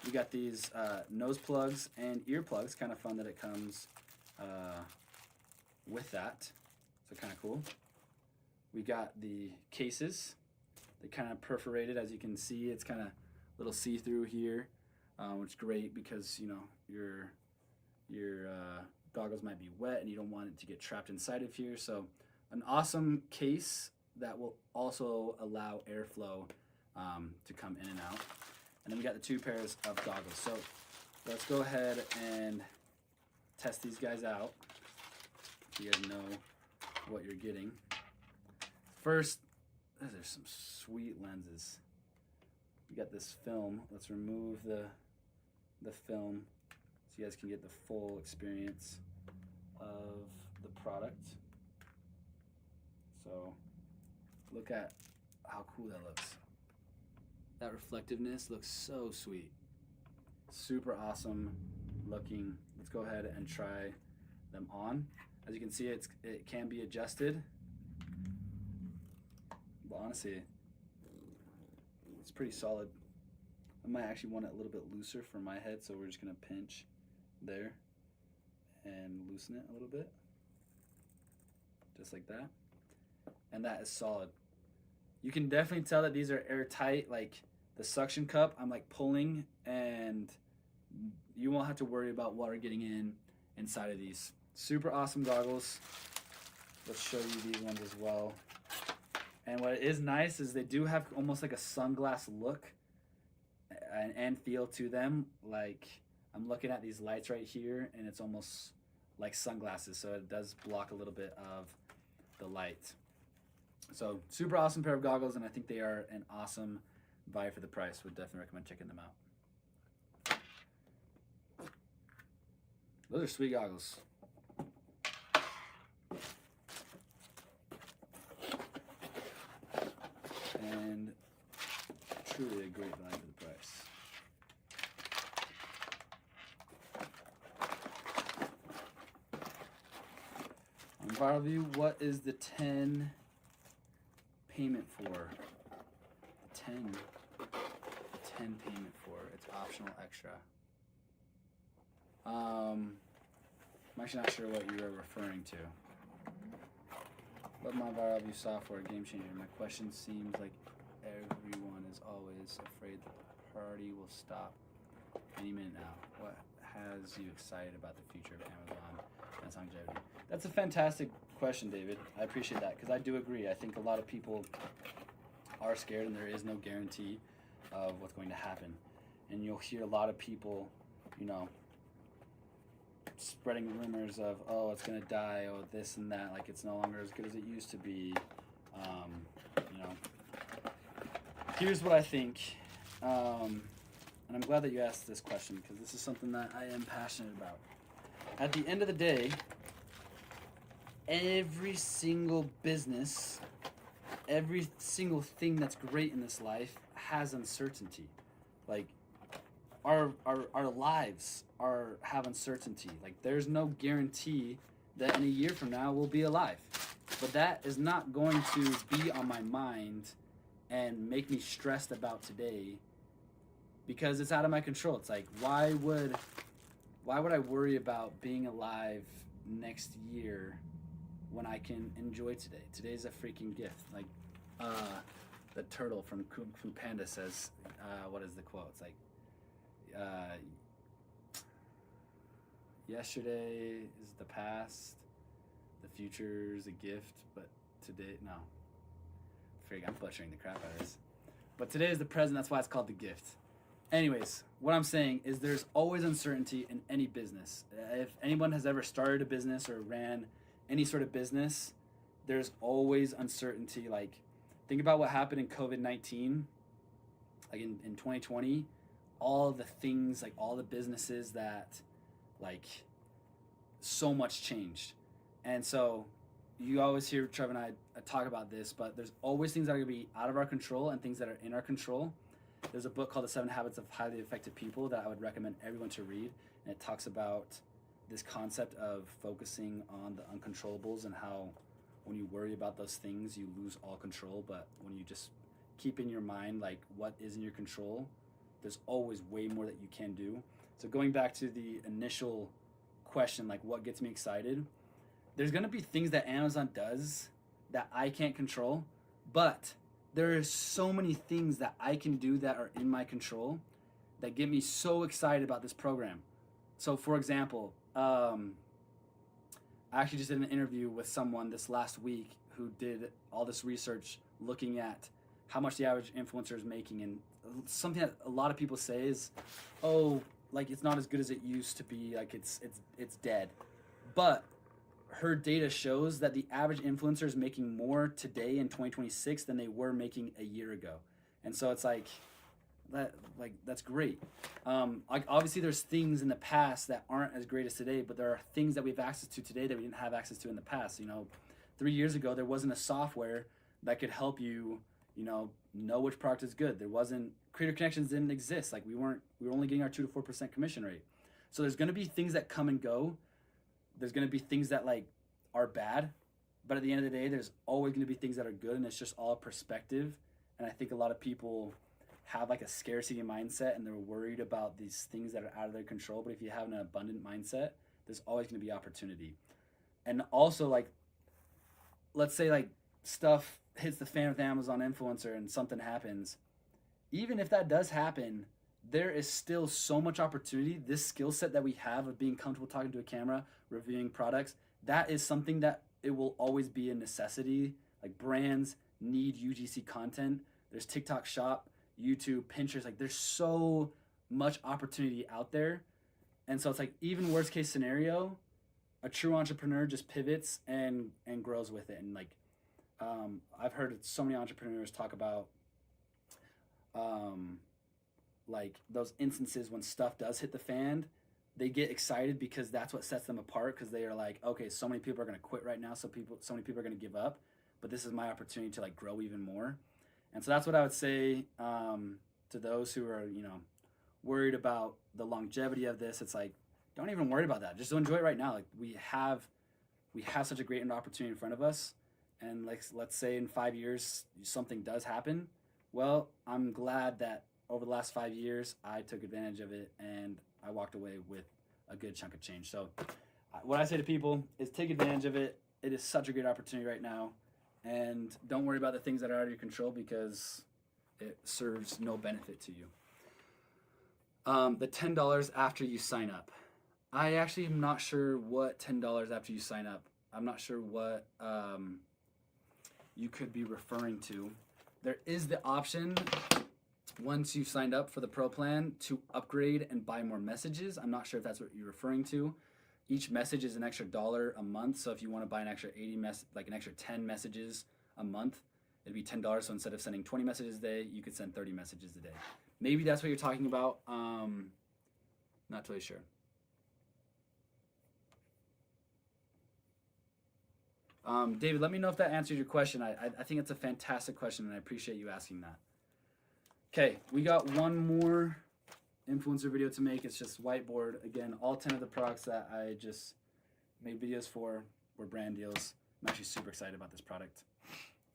We got these nose plugs and ear plugs. Kind of fun that it comes with that. So kind of cool. We got the cases. They're kind of perforated, as you can see. It's kind of a little see-through here, which is great because, you know, your goggles might be wet and you don't want it to get trapped inside of here. So an awesome case that will also allow airflow to come in and out. And then we got the 2 pairs of goggles. So let's go ahead and test these guys out so you guys know what you're getting. First, those are some sweet lenses. We got this film. Let's remove the film so you guys can get the full experience of the product. So look at how cool that looks. That reflectiveness looks so sweet. Super awesome looking. Let's go ahead and try them on. As you can see, it can be adjusted. But honestly, it's pretty solid. I might actually want it a little bit looser for my head, so we're just gonna pinch there and loosen it a little bit. Just like that. And that is solid. You can definitely tell that these are airtight. Like the suction cup, I'm like pulling, and you won't have to worry about water getting inside of these. Super awesome goggles. Let's show you these ones as well. And what is nice is they do have almost like a sunglass look and feel to them. Like I'm looking at these lights right here, and it's almost like sunglasses, so it does block a little bit of the light. So super awesome pair of goggles, and I think they are an awesome buy for the price. Would definitely recommend checking them out. Those are sweet goggles. And truly a great value for the price. On Viral View, what is the 10 payment for? The 10 payment for? It's optional extra. I'm actually not sure what you are referring to. Love my Viral View software, game changer. My question seems like everyone is always afraid the party will stop any minute now. What has you excited about the future of Amazon and its longevity? That's a fantastic question, David. I appreciate that, because I do agree. I think a lot of people are scared, and there is no guarantee of what's going to happen. And you'll hear a lot of people, you know, spreading rumors of, oh, it's gonna die, oh, this and that, like it's no longer as good as it used to be. You know, here's what I think, and I'm glad that you asked this question, because this is something that I am passionate about. At the end of the day, every single business, every single thing that's great in this life has uncertainty. Like our lives have uncertainty. Like there's no guarantee that in a year from now we'll be alive. But that is not going to be on my mind and make me stressed about today, because it's out of my control. It's like, why would I worry about being alive next year when I can enjoy today? Today's a freaking gift. Like the turtle from Kung Fu Panda says, what is the quote? It's like, yesterday is the past, the future is a gift, but today, no. Frig, I'm butchering the crap out of this. But today is the present, that's why it's called the gift. Anyways, what I'm saying is there's always uncertainty in any business. If anyone has ever started a business or ran any sort of business, there's always uncertainty. Like, think about what happened in COVID-19, like in 2020. All the things, like all the businesses that, like, so much changed. And so you always hear Trevor and I talk about this, but there's always things that are gonna be out of our control and things that are in our control. There's a book called The 7 Habits of Highly Effective People that I would recommend everyone to read. And it talks about this concept of focusing on the uncontrollables, and how when you worry about those things, you lose all control. But when you just keep in your mind, like, what is in your control, there's always way more that you can do. So going back to the initial question, like what gets me excited, there's gonna be things that Amazon does that I can't control, but there are so many things that I can do that are in my control that get me so excited about this program. So for example, I actually just did an interview with someone this last week who did all this research looking at how much the average influencer is making, and something that a lot of people say is, oh, like it's not as good as it used to be, like it's dead. But her data shows that the average influencer is making more today in 2026 than they were making a year ago. And so it's like that's great. Like obviously there's things in the past that aren't as great as today, but there are things that we have access to today that we didn't have access to in the past. 3 years ago there wasn't a software that could help you, know which product is good. There wasn't Creator Connections didn't exist. Like we were only getting our 2 to 4% commission rate. So there's going to be things that come and go. There's going to be things that like are bad, but at the end of the day, there's always going to be things that are good, and it's just all perspective. And I think a lot of people have like a scarcity mindset, and they're worried about these things that are out of their control. But if you have an abundant mindset, there's always going to be opportunity. And also, like, let's say like stuff hits the fan with Amazon influencer and something happens. Even if that does happen, there is still so much opportunity. This skill set that we have of being comfortable talking to a camera, reviewing products, that is something that it will always be a necessity. Like brands need UGC content. There's TikTok Shop, YouTube, Pinterest. Like there's so much opportunity out there. And so it's like even worst case scenario, a true entrepreneur just pivots and grows with it. And like I've heard so many entrepreneurs talk about like those instances when stuff does hit the fan, they get excited because that's what sets them apart, because they are like, okay, so many people are going to quit right now, so many people are going to give up, but this is my opportunity to like grow even more. And so that's what I would say to those who are worried about the longevity of this. It's like, don't even worry about that, just enjoy it right now. Like we have such a great opportunity in front of us, and like let's say in 5 years something does happen. Well, I'm glad that over the last 5 years, I took advantage of it and I walked away with a good chunk of change. So what I say to people is take advantage of it. It is such a great opportunity right now. And don't worry about the things that are out of your control, because it serves no benefit to you. The $10 after you sign up. I actually am not sure what $10 after you sign up. I'm not sure what you could be referring to. There is the option, once you've signed up for the pro plan, to upgrade and buy more messages. I'm not sure if that's what you're referring to. Each message is an extra $1 a month. So if you want to buy an extra an extra 10 messages a month, it'd be $10. So instead of sending 20 messages a day, you could send 30 messages a day. Maybe that's what you're talking about. Not totally sure. David, let me know if that answers your question. I think it's a fantastic question, and I appreciate you asking that. Okay, we got one more influencer video to make. It's just whiteboard. Again, all 10 of the products that I just made videos for were brand deals. I'm actually super excited about this product.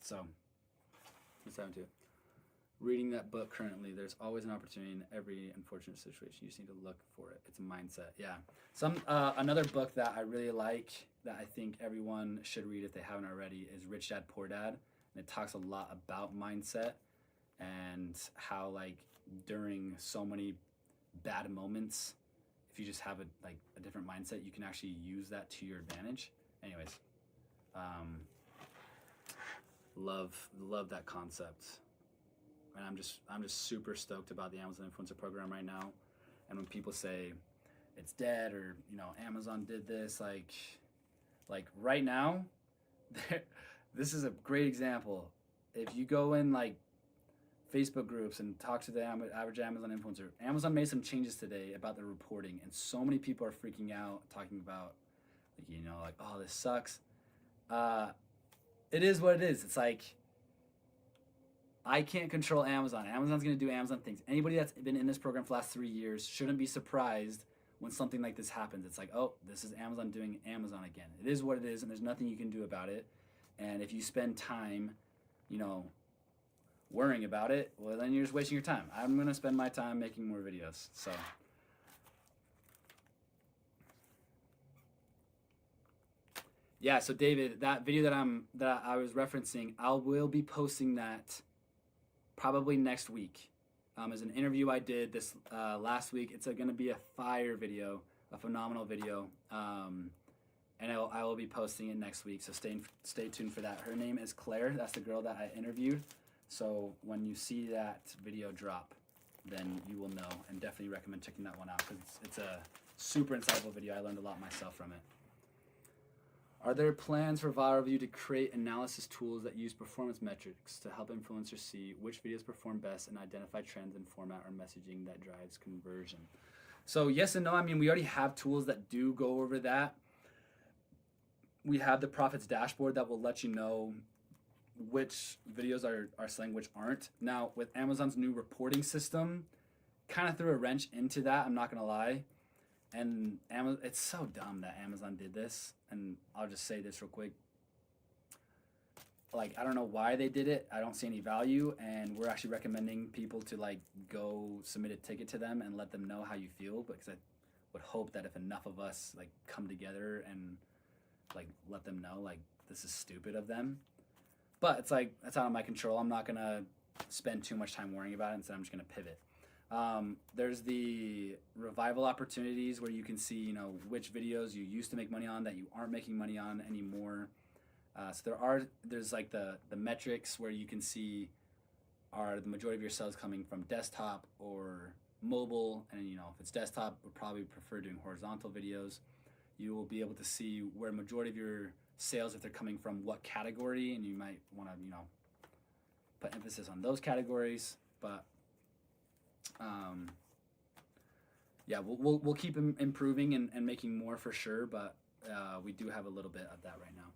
So, let's dive into it. Reading that book currently, there's always an opportunity in every unfortunate situation. You just need to look for it. It's a mindset. Yeah. Another book that I really like that I think everyone should read if they haven't already is Rich Dad Poor Dad. And it talks a lot about mindset and how like during so many bad moments, if you just have a different mindset, you can actually use that to your advantage. Anyways, love that concept. And I'm just super stoked about the Amazon Influencer Program right now. And when people say it's dead, or Amazon did this, like right now, this is a great example. If you go in like Facebook groups and talk to the average Amazon influencer, Amazon made some changes today about the reporting, and so many people are freaking out, talking about like oh, this sucks. It is what it is. It's like, I can't control Amazon. Amazon's going to do Amazon things. Anybody that's been in this program for the last 3 years shouldn't be surprised when something like this happens. It's like, oh, this is Amazon doing Amazon again. It is what it is, and there's nothing you can do about it. And if you spend time, worrying about it, well, then you're just wasting your time. I'm going to spend my time making more videos. So, yeah, so David, that video that I was referencing, I will be posting that probably next week. As an interview I did this last week. It's going to be a fire video, a phenomenal video, and I will be posting it next week. So stay tuned for that. Her name is Claire. That's the girl that I interviewed. So when you see that video drop, then you will know, and definitely recommend checking that one out, because it's a super insightful video. I learned a lot myself from it. Are there plans for Viral Review to create analysis tools that use performance metrics to help influencers see which videos perform best and identify trends in format or messaging that drives conversion? So yes and no. I mean, we already have tools that do go over that. We have the Profits dashboard that will let you know which videos are selling, which aren't. Now, with Amazon's new reporting system, kind of threw a wrench into that, I'm not gonna lie. And it's so dumb that Amazon did this. And I'll just say this real quick. Like, I don't know why they did it. I don't see any value. And we're actually recommending people to like go submit a ticket to them and let them know how you feel. Because I would hope that if enough of us like come together and like let them know like this is stupid of them. But it's like, that's out of my control. I'm not gonna spend too much time worrying about it. Instead, I'm just gonna pivot. There's the revival opportunities where you can see, you know, which videos you used to make money on that you aren't making money on anymore. So there's like the metrics where you can see are the majority of your sales coming from desktop or mobile. And, you know, if it's desktop, we'll probably prefer doing horizontal videos. You will be able to see where majority of your sales, if they're coming from what category, and you might want to, you know, put emphasis on those categories. But yeah, we'll keep improving and making more for sure, but we do have a little bit of that right now.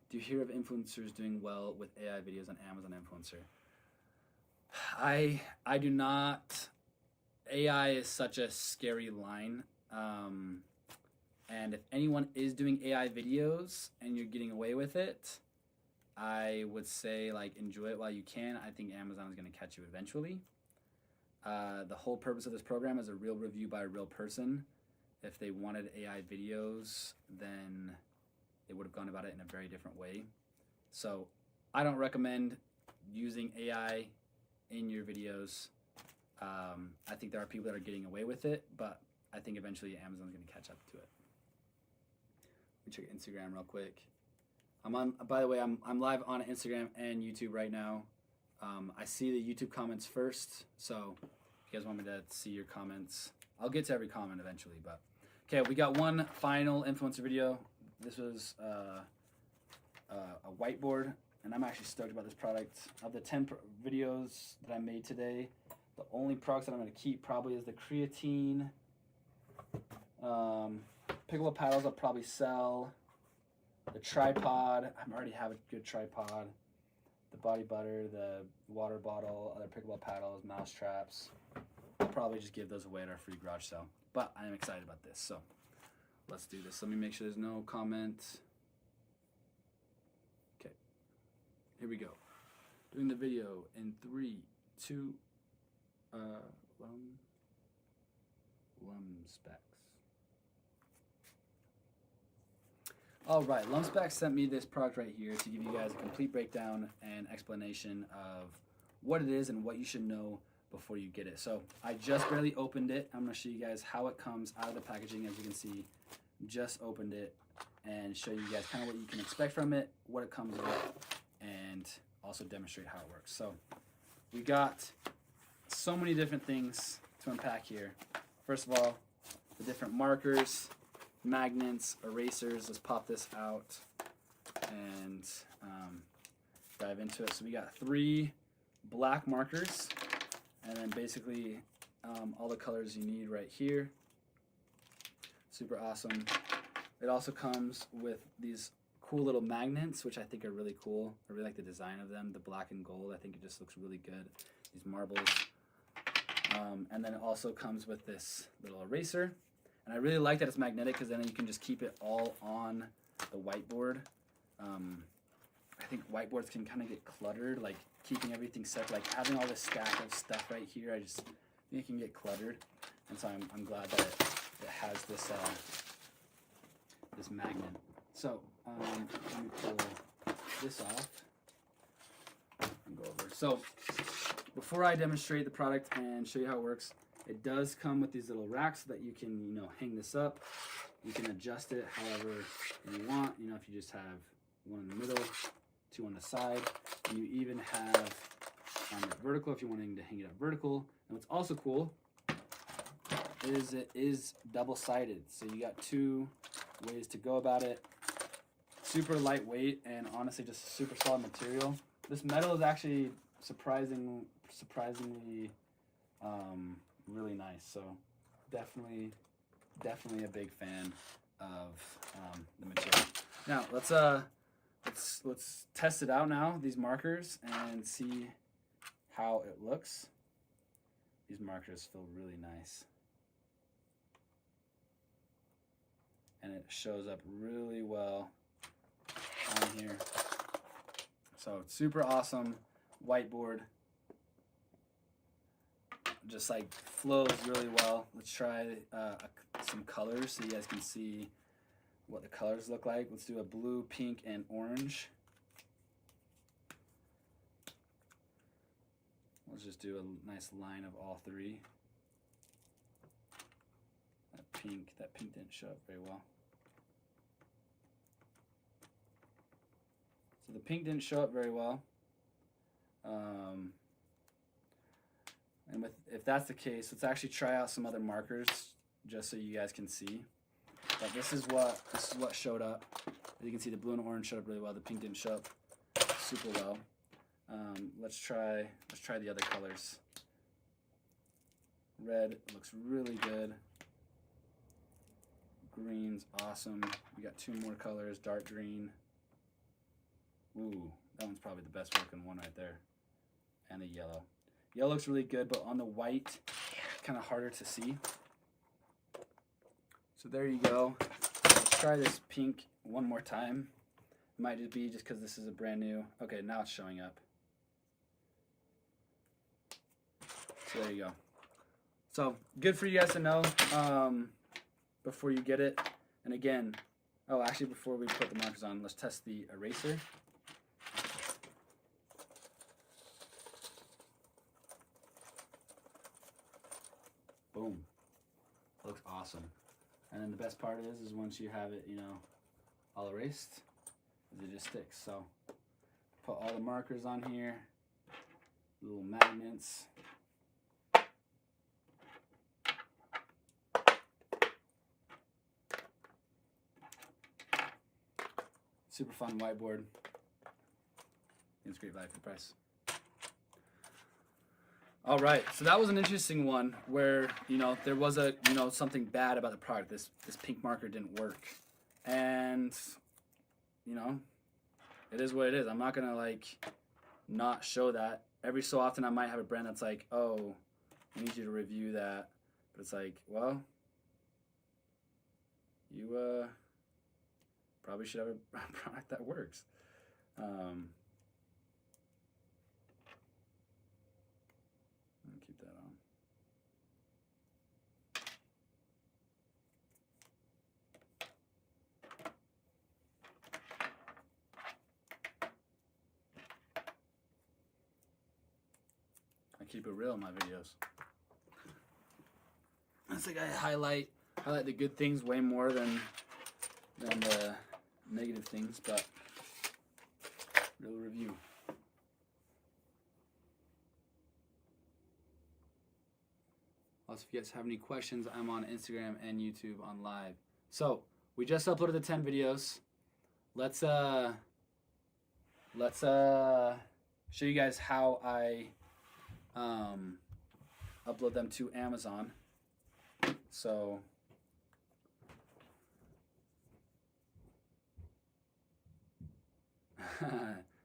Do you hear of influencers doing well with AI videos on Amazon Influencer? I do not. AI is such a scary line. And if anyone is doing AI videos and you're getting away with it, I would say like enjoy it while you can. I think Amazon is going to catch you eventually. The whole purpose of this program is a real review by a real person. If they wanted AI videos, then they would have gone about it in a very different way. So I don't recommend using AI in your videos. I think there are people that are getting away with it, but I think eventually Amazon's going to catch up to it. Let me check Instagram real quick. By the way, I'm live on Instagram and YouTube right now. I see the YouTube comments first, so if you guys want me to see your comments, I'll get to every comment eventually. But okay, we got one final influencer video. This was a whiteboard, and I'm actually stoked about this product. Of the 10 videos that I made today, the only products that I'm going to keep probably is the creatine. Pickleball paddles I'll probably sell. The tripod, I already have a good tripod. The body butter, the water bottle, other pickleball paddles, mouse traps. I'll probably just give those away at our free garage sale. But I am excited about this, so let's do this. Let me make sure there's no comment. Okay, here we go. Doing the video in 3, 2, Lumspecs. All right, Lumspecs sent me this product right here to give you guys a complete breakdown and explanation of what it is and what you should know before you get it. So I just barely opened it. I'm gonna show you guys how it comes out of the packaging. As you can see, just opened it and show you guys kind of what you can expect from it, what it comes with, and also demonstrate how it works. So we got so many different things to unpack here. First of all, the different markers, magnets, erasers. Let's pop this out and dive into it. So we got 3 black markers, and then basically all the colors you need right here. Super awesome. It also comes with these cool little magnets, which I think are really cool. I really like the design of them, the black and gold. I think it just looks really good. These marbles. And then it also comes with this little eraser. And I really like that it's magnetic because then you can just keep it all on the whiteboard. I think whiteboards can kind of get cluttered, like keeping everything separate, like having all this stack of stuff right here. I just think it can get cluttered. And so I'm glad that it has this this magnet. So let me pull this off and go over. So before I demonstrate the product and show you how it works, it does come with these little racks so that you can, you know, hang this up. You can adjust it however you want. You know, if you just have one in the middle, 2 on the side, and you even have it vertical if you're wanting to hang it up vertical. And what's also cool is it is double-sided. So you got 2 ways to go about it. super lightweight and honestly just a super solid material. This metal is actually surprisingly really nice. So definitely a big fan of the material. Now let's test it out now, these markers, and see how it looks. These markers feel really nice. And it shows up really well on here. So super awesome whiteboard. Just like flows really well. Let's try some colors so you guys can see what the colors look like. Let's do a blue, pink, and orange. Let's just do a nice line of all three. That pink didn't show up very well. So the pink didn't show up very well. And if that's the case, let's actually try out some other markers just so you guys can see. But this is what showed up. As you can see, the blue and orange showed up really well. The pink didn't show up super well. Let's try the other colors. Red looks really good. Green's awesome. We got two more colors, dark green. Ooh, that one's probably the best working one right there. And the yellow. Yellow looks really good, but on the white, kind of harder to see. So there you go. Let's try this pink one more time. It might just be just because this is a brand new. Okay, now it's showing up. So there you go. So good for you guys to know before you get it. And again, oh, actually before we put the markers on, let's test the eraser. Boom. Looks awesome. And then the best part is once you have it, you know, all erased, it just sticks. So put all the markers on here, little magnets. Super fun whiteboard. It's great value for the price. All right, so that was an interesting one where, you know, there was a, you know, something bad about the product. This pink marker didn't work. And, you know, it is what it is. I'm not gonna like not show that. Every so often I might have a brand that's like, oh, I need you to review that. But it's like, well, you probably should have a product that works. Keep that on. I keep it real in my videos. I think I highlight the good things way more than the negative things, but real review. Also, if you guys have any questions, I'm on Instagram and YouTube on live. So we just uploaded the 10 videos. Let's show you guys how I upload them to Amazon. So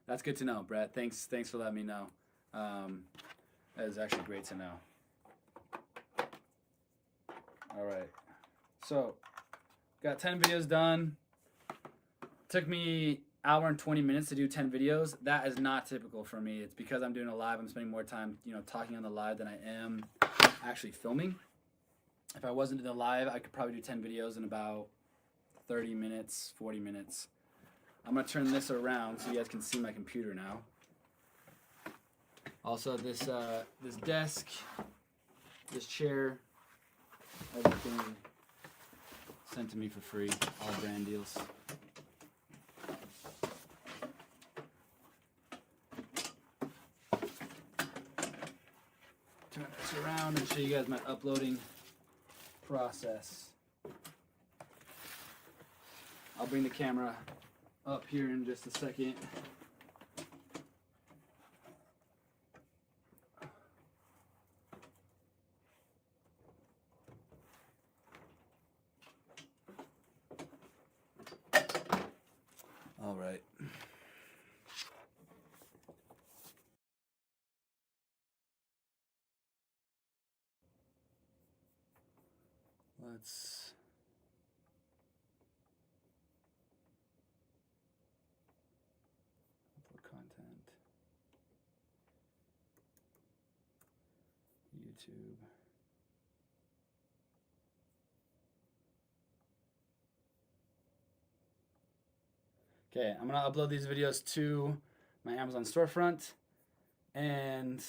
that's good to know, Brett. Thanks for letting me know. That is actually great to know. All right, so got 10 videos done. Took me hour and 20 minutes to do 10 videos. That is not typical for me. It's because I'm doing a live. I'm spending more time, you know, talking on the live than I am actually filming. If I wasn't doing the live, I could probably do 10 videos in about 30 minutes, 40 minutes. I'm gonna turn this around so you guys can see my computer now. Also, this desk, this chair, everything sent to me for free, all brand deals. Turn this around and show you guys my uploading process. I'll bring the camera up here in just a second. All right. Let's upload content. YouTube. Okay, I'm gonna upload these videos to my Amazon storefront and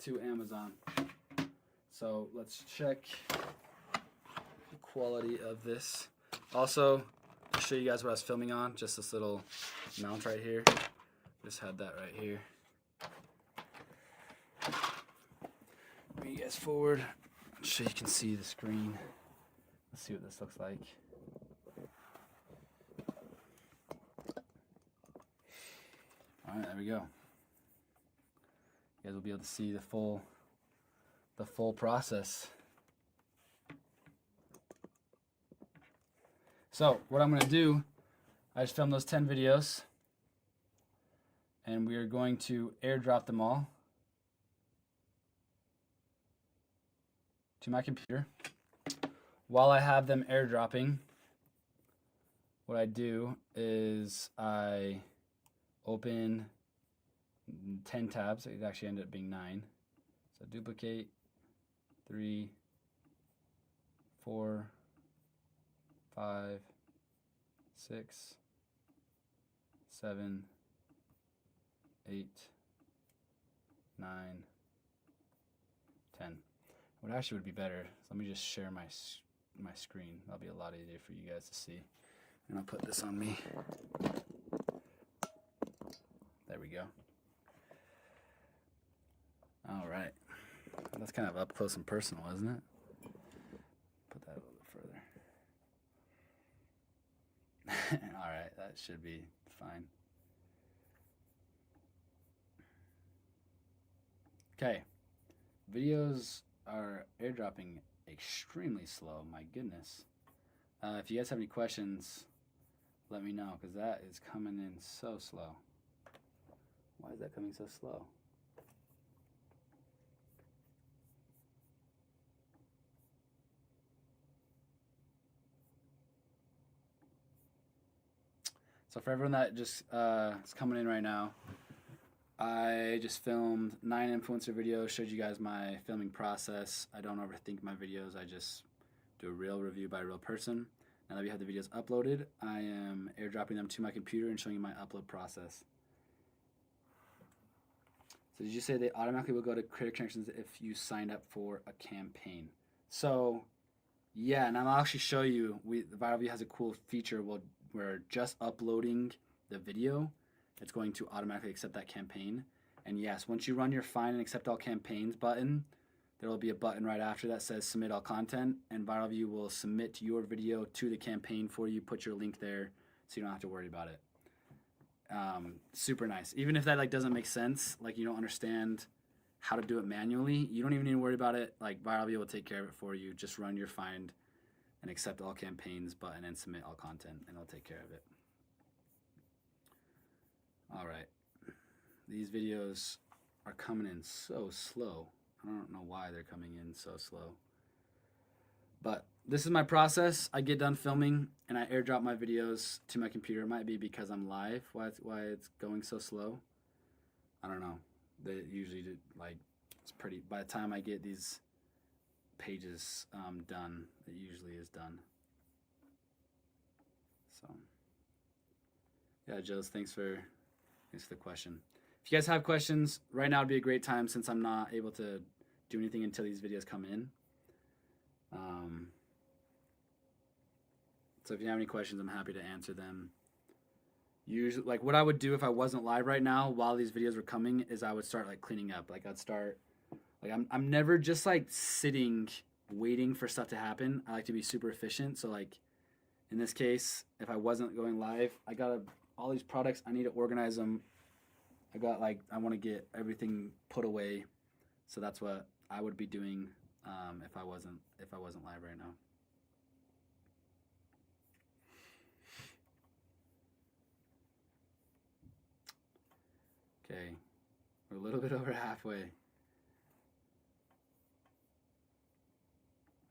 to Amazon. So let's check the quality of this. Also, to show you guys what I was filming on, just this little mount right here. Just had that right here. Bring you guys forward so you can see the screen. Let's see what this looks like. All right, there we go. You guys will be able to see the full process. So what I'm going to do, I just filmed those 10 videos, and we are going to airdrop them all to my computer. While I have them airdropping, what I do is I open 10 tabs. It actually ended up being 9. So duplicate 3, 4, 5, 6, 7, 8, 9, 10. What actually would be better, let me just share my screen. That'll be a lot easier for you guys to see. And I'll put this on me. There we go. All right. That's kind of up close and personal, isn't it? Put that a little bit further. All right, that should be fine. Okay. Videos are airdropping extremely slow. My goodness. If you guys have any questions, let me know, because that is coming in so slow. Why is that coming so slow? So for everyone that just is coming in right now, I just filmed 9 influencer videos, showed you guys my filming process. I don't overthink my videos. I just do a real review by a real person. Now that we have the videos uploaded, I am airdropping them to my computer and showing you my upload process. So did you say they automatically will go to Creator Connections if you signed up for a campaign? So yeah, and I'll actually show you, ViralView has a cool feature where just uploading the video, it's going to automatically accept that campaign. And yes, once you run your Find and Accept All Campaigns button, there will be a button right after that says Submit All Content, and ViralView will submit your video to the campaign for you, put your link there, so you don't have to worry about it. Super nice. Even if that doesn't make sense, you don't understand how to do it manually, you don't even need to worry about it. ViralView will take care of it for you. Just run your Find and Accept All Campaigns button and Submit All Content, and it'll take care of it. All right, these videos are coming in so slow. I don't know why they're coming in so slow, but this is my process. I get done filming and I airdrop my videos to my computer. It might be because I'm live, why it's going so slow. I don't know. They usually do, it's pretty, by the time I get these pages done, it usually is done. So yeah, Joe's, thanks for the question. If you guys have questions, right now would be a great time since I'm not able to do anything until these videos come in. So if you have any questions, I'm happy to answer them. Usually, what I would do if I wasn't live right now while these videos were coming is I would start cleaning up. I'd start, I'm never just sitting waiting for stuff to happen. I like to be super efficient. So In this case, if I wasn't going live, I got all these products. I need to organize them. I got I want to get everything put away, so that's what I would be doing if I wasn't live right now. Okay, we're a little bit over halfway.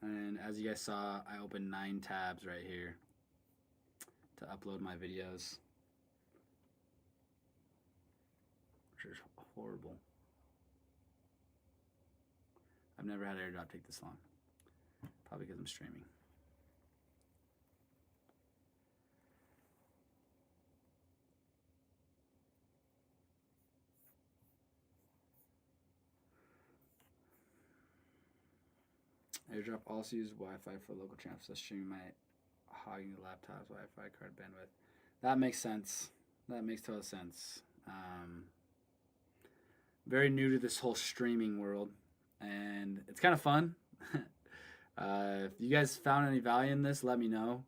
And as you guys saw, I opened 9 tabs right here to upload my videos, which is horrible. I've never had AirDrop take this long. Probably because I'm streaming. AirDrop also uses Wi-Fi for local channels, so streaming my hogging the laptop's Wi-Fi card bandwidth. That makes sense. That makes total sense. Very new to this whole streaming world, and it's kind of fun. If you guys found any value in this, let me know,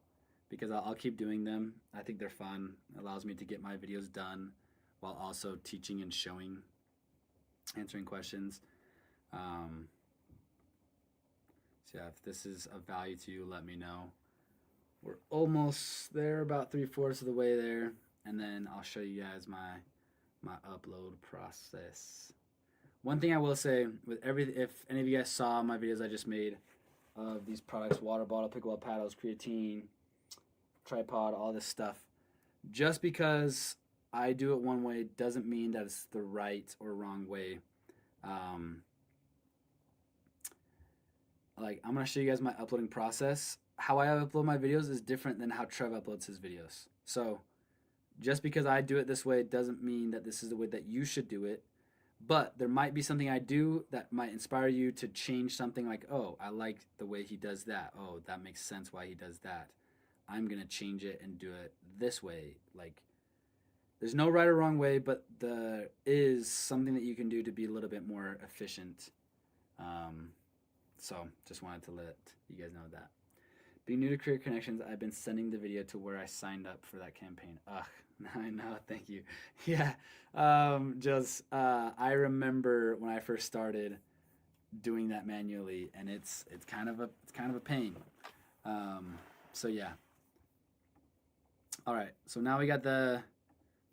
because I'll keep doing them. I think they're fun. It allows me to get my videos done while also teaching and showing, answering questions. So yeah, if this is of value to you, let me know. We're almost there, about 3/4 of the way there, and then I'll show you guys my upload process. One thing I will say, if any of you guys saw my videos I just made of these products, water bottle, pickleball paddles, creatine, tripod, all this stuff, just because I do it one way doesn't mean that it's the right or wrong way. I'm gonna show you guys my uploading process. How I upload my videos is different than how Trev uploads his videos. So just because I do it this way doesn't mean that this is the way that you should do it. But there might be something I do that might inspire you to change something, like, oh, I like the way he does that. Oh, that makes sense why he does that. I'm gonna change it and do it this way. There's no right or wrong way, but there is something that you can do to be a little bit more efficient. So just wanted to let you guys know that. Being new to Career Connections, I've been sending the video to where I signed up for that campaign. Ugh, I know, thank you. Yeah, I remember when I first started doing that manually, and it's kind of a pain. So yeah. All right, so now we got the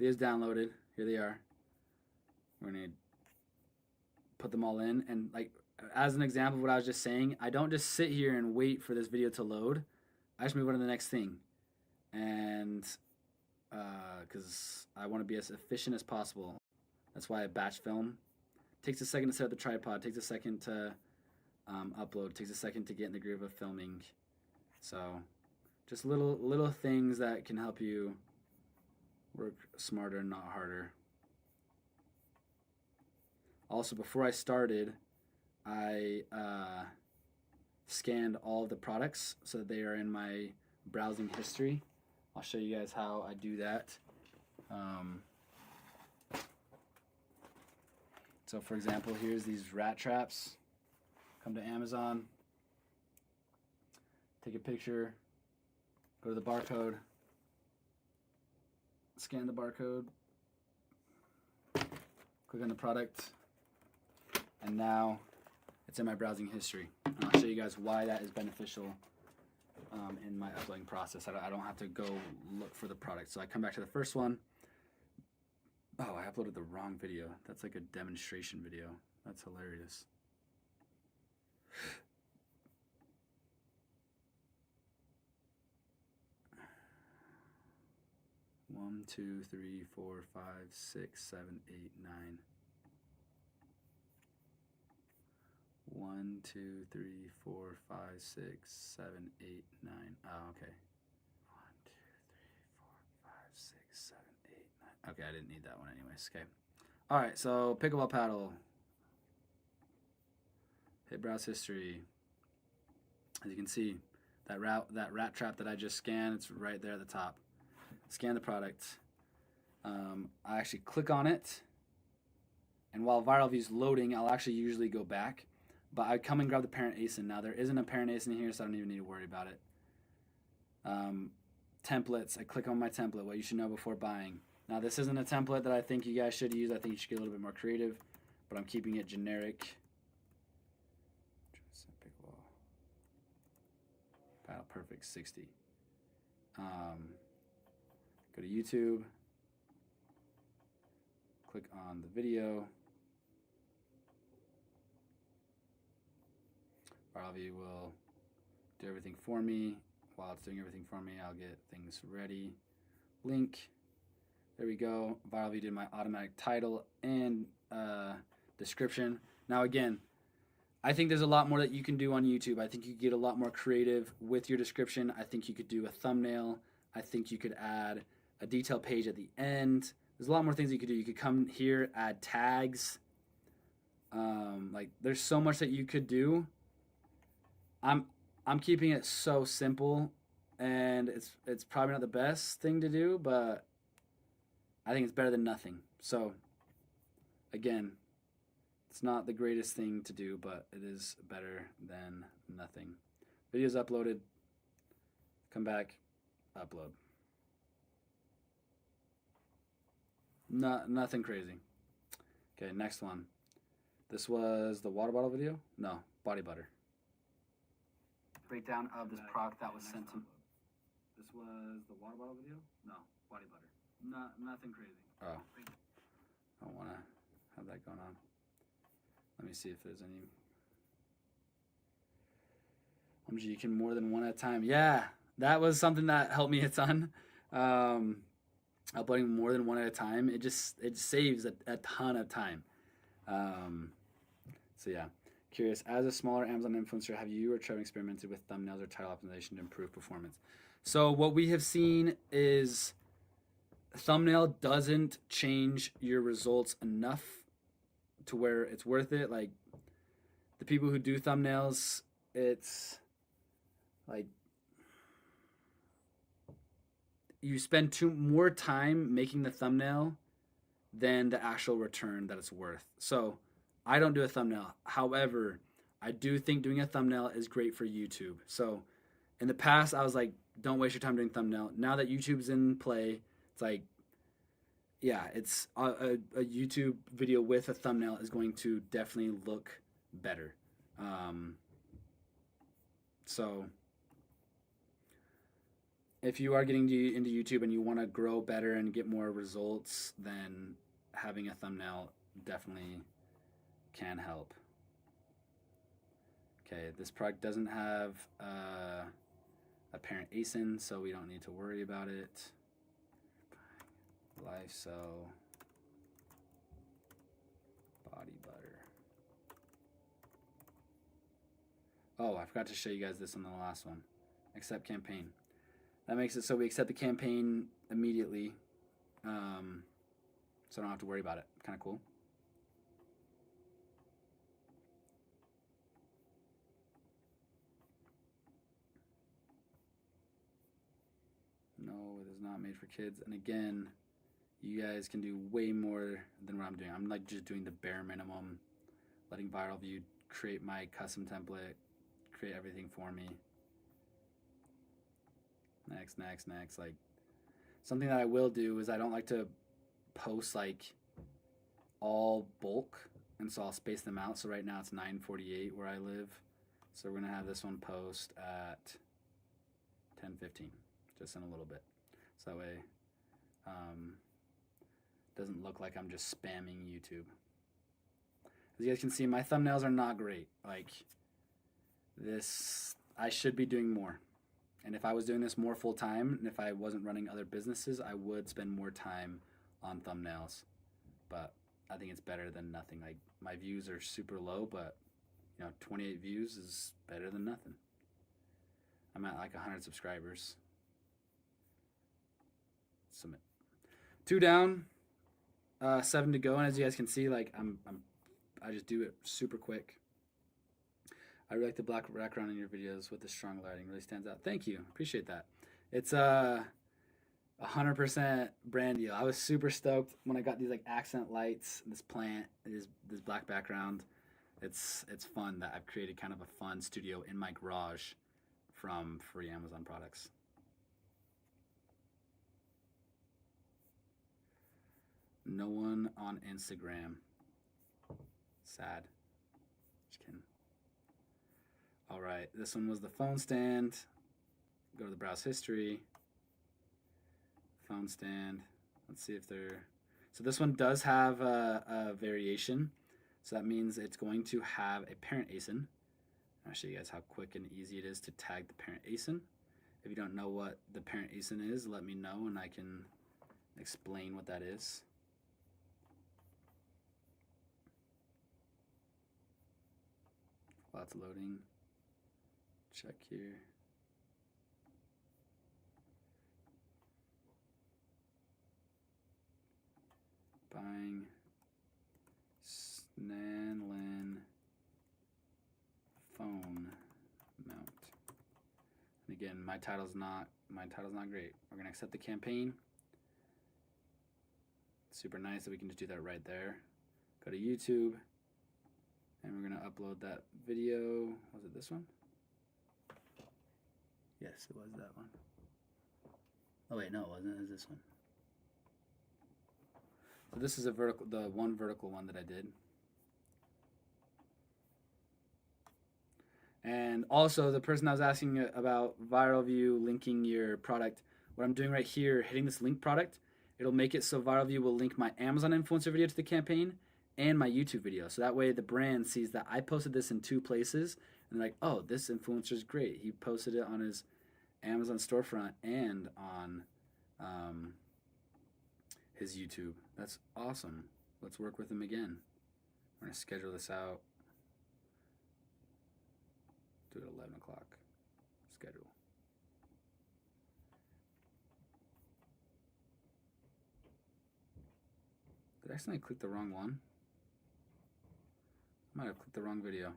videos downloaded. Here they are. We're gonna put them all in, and as an example of what I was just saying, I don't just sit here and wait for this video to load. I just move on to the next thing. And because I want to be as efficient as possible. That's why I batch film. Takes a second to set up the tripod. Takes a second to upload. Takes a second to get in the groove of filming. So just little things that can help you work smarter, not harder. Also, before I started, I scanned all of the products so that they are in my browsing history. I'll show you guys how I do that. So for example, here's these rat traps. Come to Amazon, take a picture, go to the barcode, scan the barcode, click on the product, and now it's in my browsing history. And I'll show you guys why that is beneficial in my uploading process. I don't have to go look for the product. So I come back to the first one. Oh, I uploaded the wrong video. That's like a demonstration video. That's hilarious. One, two, three, four, five, six, seven, eight, nine. 1, 2, 3, 4, 5, 6, 7, 8, 9. Oh, okay. 1, 2, 3, 4, 5, 6, 7, 8, 9. Okay, I didn't need that one anyways. Okay. All right, so pickleball paddle. Hit browse history. As you can see, that rat trap that I just scanned, it's right there at the top. Scan the product. I actually click on it, and while Viral View's loading, I'll actually usually go back. But I come and grab the parent ASIN. Now there isn't a parent ASIN here, so I don't even need to worry about it. templates. I click on my template, what you should know before buying. Now, this isn't a template that I think you guys should use. I think you should get a little bit more creative, but I'm keeping it generic. Paddle Perfect 60. Go to YouTube. Click on the video. ViralView will do everything for me. While it's doing everything for me, I'll get things ready. Link. There we go. ViralView did my automatic title and description. Now again, I think there's a lot more that you can do on YouTube. I think you could get a lot more creative with your description. I think you could do a thumbnail. I think you could add a detail page at the end. There's a lot more things you could do. You could come here, add tags. Like there's so much that you could do. I'm keeping it so simple, and it's probably not the best thing to do, but I think it's better than nothing. So again, it's not the greatest thing to do, but it is better than nothing. Video's uploaded. Come back, upload. Nothing crazy. Okay, next one. This was the water bottle video? No, body butter. Breakdown of this product that was sent to me. This was the water bottle video? No, body butter. Nothing crazy. Oh. I don't want to have that going on. Let me see if there's any. You can more than one at a time. Yeah, that was something that helped me a ton. Uploading more than one at a time, it saves a ton of time. So yeah, curious. As a smaller Amazon influencer, have you or Trevor experimented with thumbnails or title optimization to improve performance? So what we have seen is thumbnail doesn't change your results enough to where it's worth it. Like the people who do thumbnails, it's like you spend more time making the thumbnail than the actual return that it's worth. So I don't do a thumbnail. However, I do think doing a thumbnail is great for YouTube. So in the past, I was like, don't waste your time doing thumbnail. Now that YouTube's in play, it's like, yeah, it's a YouTube video with a thumbnail is going to definitely look better. So if you are getting into YouTube and you want to grow better and get more results, then having a thumbnail definitely can help. Okay, this product doesn't have apparent ASIN, so we don't need to worry about it. Lifecell body butter. Oh, I forgot to show you guys this on the last one. Accept campaign. That makes it so we accept the campaign immediately, so I don't have to worry about it. Kind of cool. No, it is not made for kids. And again, you guys can do way more than what I'm doing. I'm like just doing the bare minimum, letting ViralView create my custom template, create everything for me. Next. Like something that I will do is I don't like to post like all bulk, and so I'll space them out. So right now it's 9:48 where I live. So we're gonna have this one post at 10:15, just in a little bit. So that way doesn't look like I'm just spamming YouTube. As you guys can see, my thumbnails are not great. Like this, I should be doing more. And if I was doing this more full time, and if I wasn't running other businesses, I would spend more time on thumbnails. But I think it's better than nothing. Like my views are super low, but 28 views is better than nothing. I'm at like 100 subscribers. Submit. 2 down, 7 to go. And as you guys can see, like I just do it super quick. I really like the black background in your videos with the strong lighting. Really stands out. Thank you. Appreciate that. It's 100% brand deal. I was super stoked when I got these like accent lights, this plant, this black background. It's fun that I've created kind of a fun studio in my garage from free Amazon products. No one on Instagram. Sad. Just kidding. All right, this one was the phone stand. Go to the browse history. Phone stand. Let's see if they're... So this one does have a variation. So that means it's going to have a parent ASIN. I'll show you guys how quick and easy it is to tag the parent ASIN. If you don't know what the parent ASIN is, let me know and I can explain what that is. Lots of loading. Check here. Buying Snanlin phone mount. And again, my title's not great. We're gonna accept the campaign. Super nice that we can just do that right there. Go to YouTube, and we're gonna upload that video. Was it this one? Yes, it was that one. Oh wait, no, it wasn't. It was this one. So this is a vertical, the one vertical one that I did. And also the person I was asking about ViralView linking your product, what I'm doing right here, hitting this link product, it'll make it so ViralView will link my Amazon influencer video to the campaign and my YouTube video. So that way the brand sees that I posted this in 2 places and they're like, oh, this influencer is great. He posted it on his Amazon storefront and on his YouTube. That's awesome. Let's work with him again. We're gonna schedule this out. Do it at 11 o'clock. Schedule. Did I accidentally click the wrong one? I might have clicked the wrong video.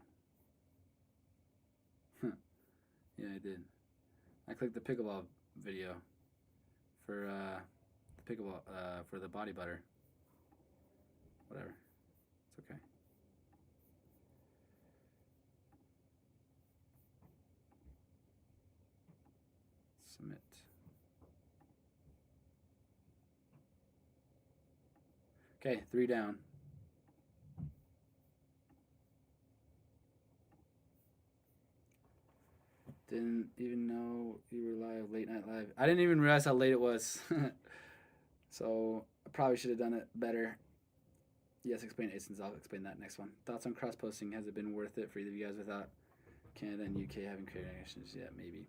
Yeah, I did. I clicked the pickleball video for the pickleball for the body butter. Whatever. It's okay. Submit. Okay, 3 down. Didn't even know you were live, late night live. I didn't even realize how late it was. So I probably should have done it better. Yes, explain ASINs. I'll explain that next one. Thoughts on cross-posting? Has it been worth it for either of you guys without Canada and UK having creative connections? Yeah, maybe.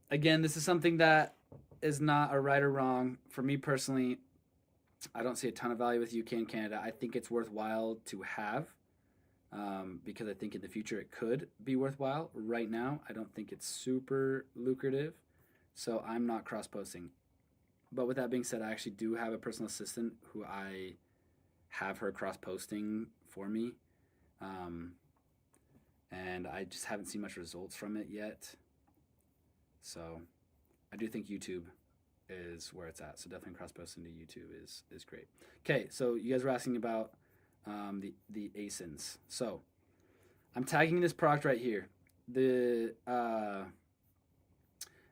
Again, this is something that is not a right or wrong. For me personally, I don't see a ton of value with UK and Canada. I think it's worthwhile to have because I think in the future it could be worthwhile. Right now, I don't think it's super lucrative, so I'm not cross-posting. But with that being said, I actually do have a personal assistant who I have her cross-posting for me. And I just haven't seen much results from it yet. So I do think YouTube is where it's at. So definitely cross-posting to YouTube is great. Okay, so you guys were asking about the ASINs. So I'm tagging this product right here.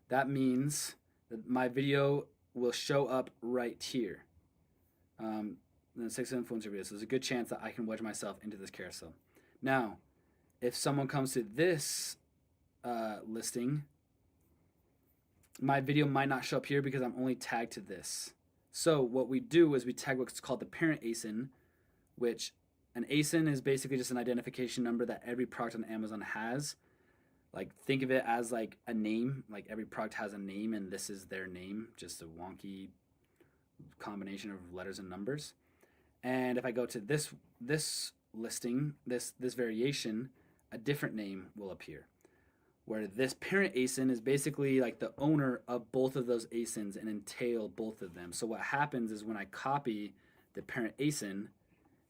That means that my video will show up right here. The 6 influencer videos. So there's a good chance that I can wedge myself into this carousel. Now, if someone comes to this listing, my video might not show up here because I'm only tagged to this. So what we do is we tag what's called the parent ASIN, which an ASIN is basically just an identification number that every product on Amazon has. Like, think of it as like a name. Like, every product has a name, and this is their name, just a wonky combination of letters and numbers. And if I go to this listing, this variation, a different name will appear. Where this parent ASIN is basically like the owner of both of those ASINs and entail both of them. So what happens is when I copy the parent ASIN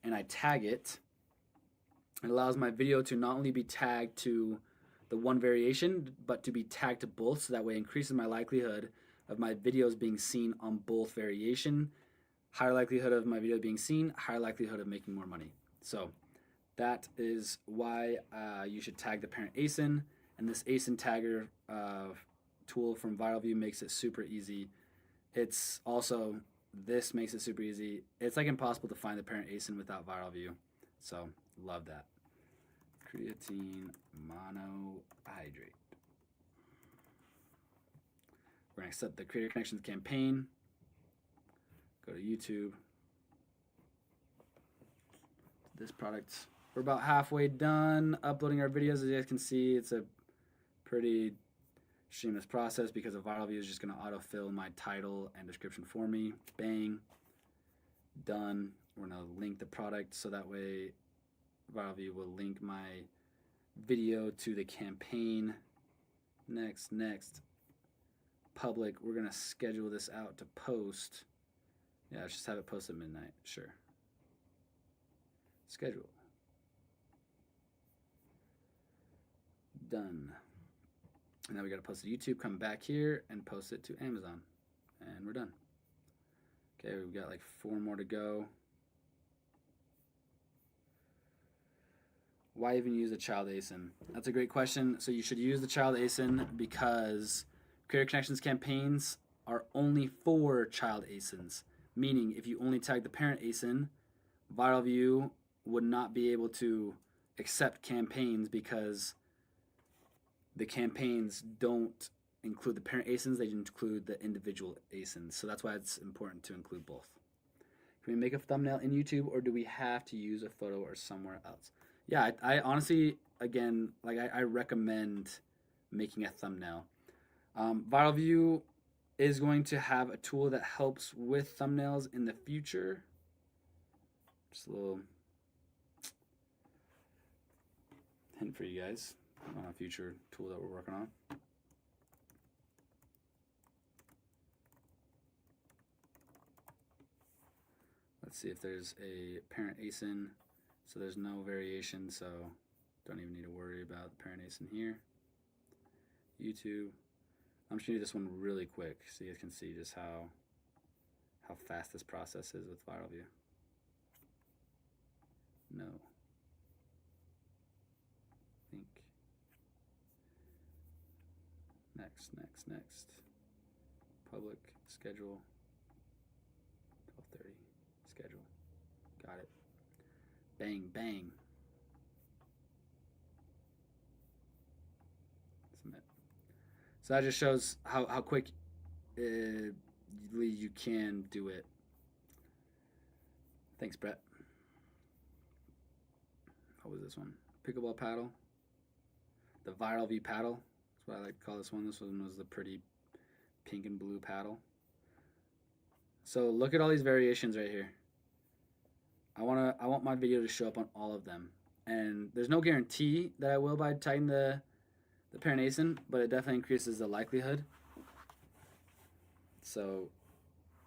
and I tag it, it allows my video to not only be tagged to the one variation, but to be tagged to both, so that way it increases my likelihood of my videos being seen on both variation. Higher likelihood of my video being seen, higher likelihood of making more money. So that is why you should tag the parent ASIN, and this ASIN tagger tool from ViralView makes it super easy. It's also this makes it super easy. It's like impossible to find the parent ASIN without ViralView. So love that. Creatine monohydrate. We're gonna set the Creator Connections campaign. Go to YouTube. This product. We're about halfway done uploading our videos. As you guys can see, it's a pretty seamless process because of ViralView is just going to autofill my title and description for me. Bang. Done. We're going to link the product so that way ViralView will link my video to the campaign. Next. Public. We're going to schedule this out to post. Yeah, let's just have it post at midnight. Sure. Schedule. Done. And now we got to post it to YouTube, come back here and post it to Amazon. And we're done. Okay, we've got like 4 more to go. Why even use a child ASIN? That's a great question. So you should use the child ASIN because Creator Connections campaigns are only for child ASINs. Meaning if you only tag the parent ASIN, ViralView would not be able to accept campaigns because the campaigns don't include the parent ASINs, they include the individual ASINs. So that's why it's important to include both. Can we make a thumbnail in YouTube or do we have to use a photo or somewhere else? Yeah, I honestly, again, like I recommend making a thumbnail. ViralView is going to have a tool that helps with thumbnails in the future. Just a little hint for you guys on a future tool that we're working on. Let's see if there's a parent ASIN. So there's no variation, so don't even need to worry about the parent ASIN here. YouTube. I'm just gonna do this one really quick so you guys can see just how fast this process is with ViralView. No. Link. Next. Public, schedule. 12:30. Schedule. Got it. Bang. Submit. So that just shows how quick you can do it. Thanks, Brett. What was this one? Pickleball paddle. The ViralView paddle. That's what I like to call this one. This one was the pretty pink and blue paddle. So look at all these variations right here. I want my video to show up on all of them. And there's no guarantee that I will by tagging the parent ASIN, but it definitely increases the likelihood. So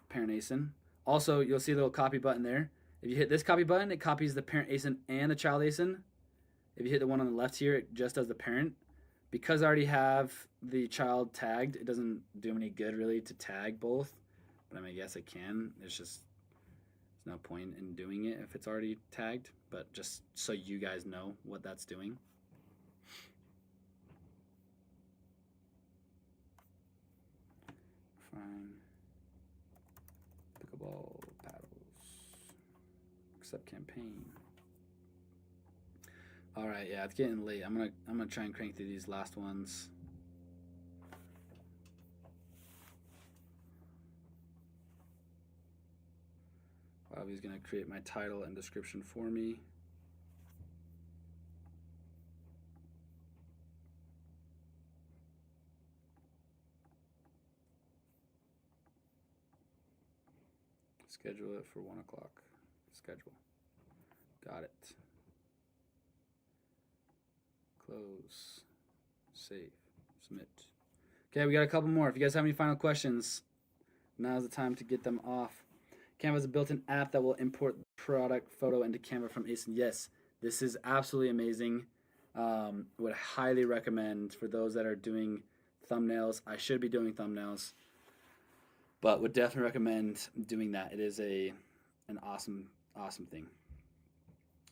parent ASIN. Also, you'll see a little copy button there. If you hit this copy button, it copies the parent ASIN and the child ASIN. If you hit the one on the left here, it just does the parent. Because I already have the child tagged, it doesn't do me any good really to tag both. But I mean, I guess it can. It's just, there's no point in doing it if it's already tagged. But just so you guys know what that's doing. Fine. Pickleball paddles. Accept campaign. All right, yeah, it's getting late. I'm gonna try and crank through these last ones. Bobby's gonna create my title and description for me. Schedule it for 1 o'clock. Schedule. Got it. Close. Save. Submit. Okay, we got a couple more. If you guys have any final questions, now's the time to get them off. Canva is a built-in app that will import product photo into Canva from ASIN. Yes, this is absolutely amazing. Would highly recommend for those that are doing thumbnails. I should be doing thumbnails, but would definitely recommend doing that. It is an awesome thing.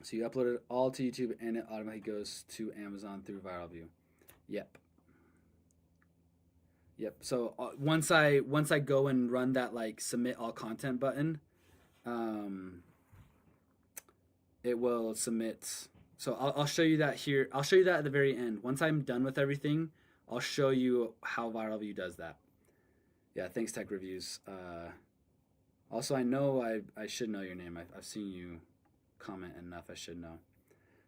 So you upload it all to YouTube and it automatically goes to Amazon through ViralView. Yep. Yep. So once I go and run that like submit all content button, um, it will submit. So I'll show you that here. I'll show you that at the very end. Once I'm done with everything, I'll show you how Viral View does that. Yeah, thanks Tech Reviews. Also, I know I should know your name. I've seen you comment enough. I should know.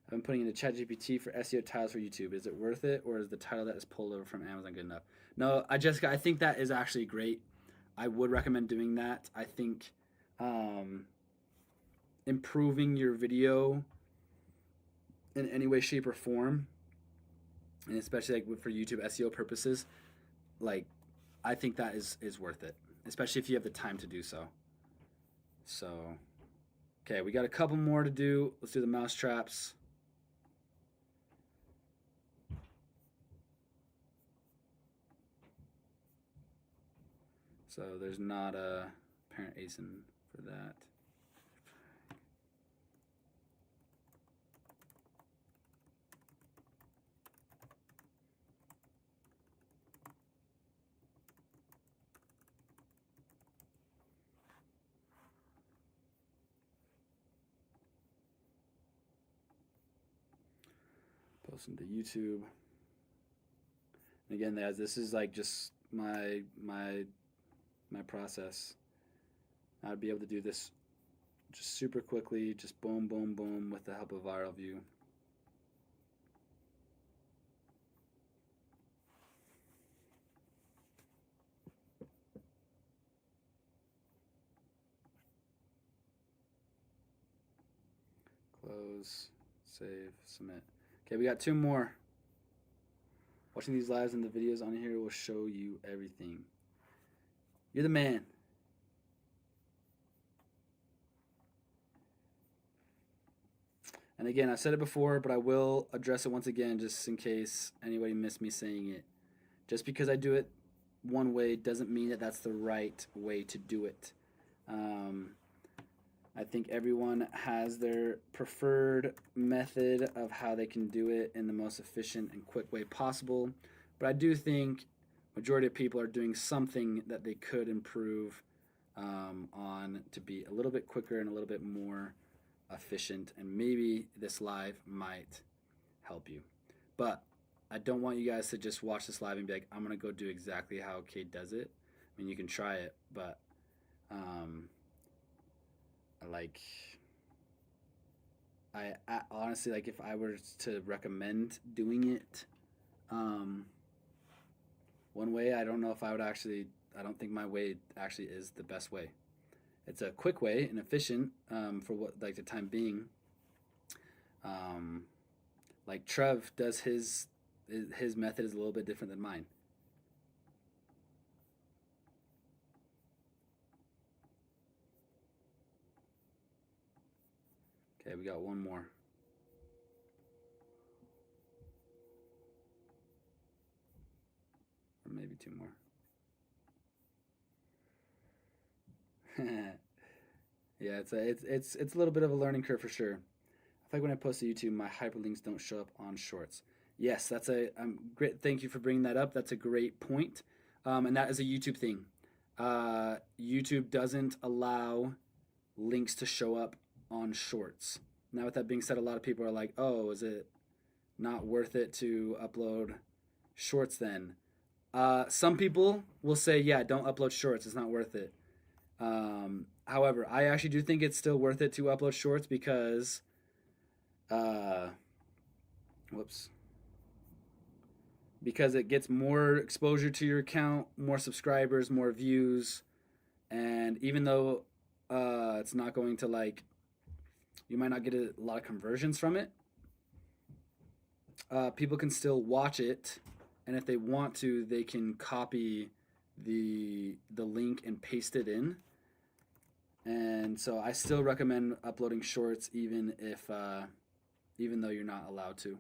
I've been putting into ChatGPT for SEO titles for YouTube. Is it worth it, or is the title that is pulled over from Amazon good enough? No, Jessica, I think that is actually great. I would recommend doing that. I think um, improving your video in any way, shape, or form, and especially like for YouTube SEO purposes, like I think that is worth it, especially if you have the time to do so. So, okay, we got a couple more to do. Let's do the mouse traps. So there's not a parent ASIN for that. Post into YouTube. And again, guys, this is like just my process. I'd be able to do this just super quickly, just boom, boom, boom, with the help of Viral View. Close, save, submit. Okay, we got two more. Watching these lives and the videos on here will show you everything. You're the man. And again, I've said it before, but I will address it once again just in case anybody missed me saying it. Just because I do it one way doesn't mean that that's the right way to do it. I think everyone has their preferred method of how they can do it in the most efficient and quick way possible. But I do think majority of people are doing something that they could improve on to be a little bit quicker and a little bit more efficient. And maybe this live might help you. But I don't want you guys to just watch this live and be like, I'm going to go do exactly how Kate does it. I mean, you can try it, but like I honestly, like, if I were to recommend doing it one way, I don't know if I would actually. I don't think my way actually is the best way. It's a quick way and efficient for what like the time being. Um, like Trev does his method is a little bit different than mine. Okay, we got one more. Or maybe two more. Yeah, it's a little bit of a learning curve for sure. I feel like when I post to YouTube, my hyperlinks don't show up on Shorts. Yes, that's a great. Thank you for bringing that up. That's a great point, and that is a YouTube thing. YouTube doesn't allow links to show up on Shorts. Now, with that being said, a lot of people are like, "Oh, is it not worth it to upload Shorts then?" Some people will say, "Yeah, don't upload Shorts. It's not worth it." However, I actually do think it's still worth it to upload Shorts because, uh, whoops, because it gets more exposure to your account, more subscribers, more views, and even though it's not going to like, you might not get a lot of conversions from it. People can still watch it, and if they want to, they can copy the link and paste it in. And so I still recommend uploading Shorts, even if even though you're not allowed to.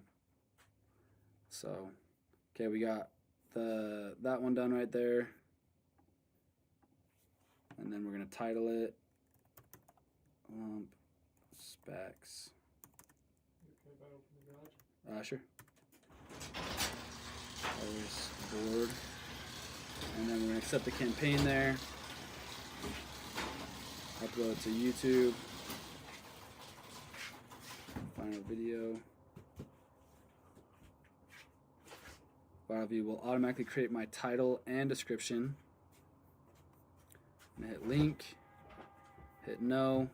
So, okay, we got that one done right there, and then we're gonna title it Lump Specs. Sure. Board. And then we're gonna accept the campaign there. Upload to YouTube. Final video. Viral View will automatically create my title and description. I'm gonna hit link. Hit no.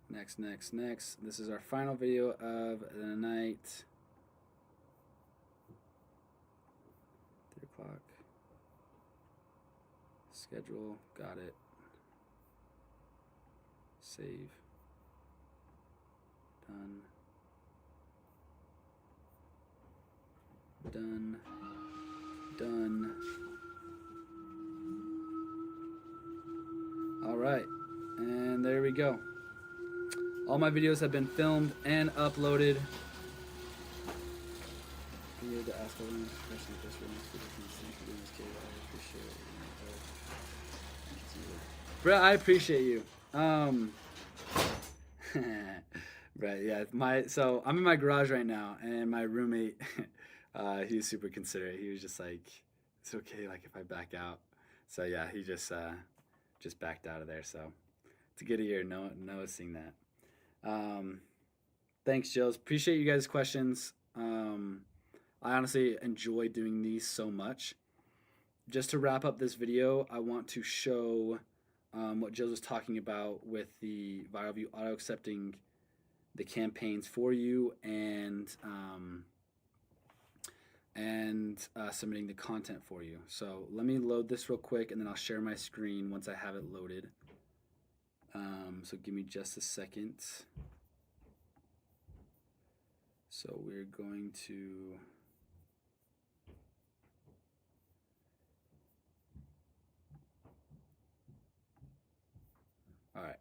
Next, next, next. This is our final video of the night. 3 o'clock. Schedule. Got it. Save. Done. Done. Done. All right. And there we go. All my videos have been filmed and uploaded. To ask everyone question this Brett, I appreciate you. Right, yeah. So I'm in my garage right now, and my roommate, he was super considerate. He was just like, "It's okay, like if I back out." So yeah, he just backed out of there. So it's a good ear noticing that. Thanks, Jills. Appreciate you guys' questions. I honestly enjoy doing these so much. Just to wrap up this video, I want to show what Jills was talking about with the Viral View auto accepting the campaigns for you and submitting the content for you. So let me load this real quick, and then I'll share my screen once I have it loaded. So give me just a second. So we're going to all right.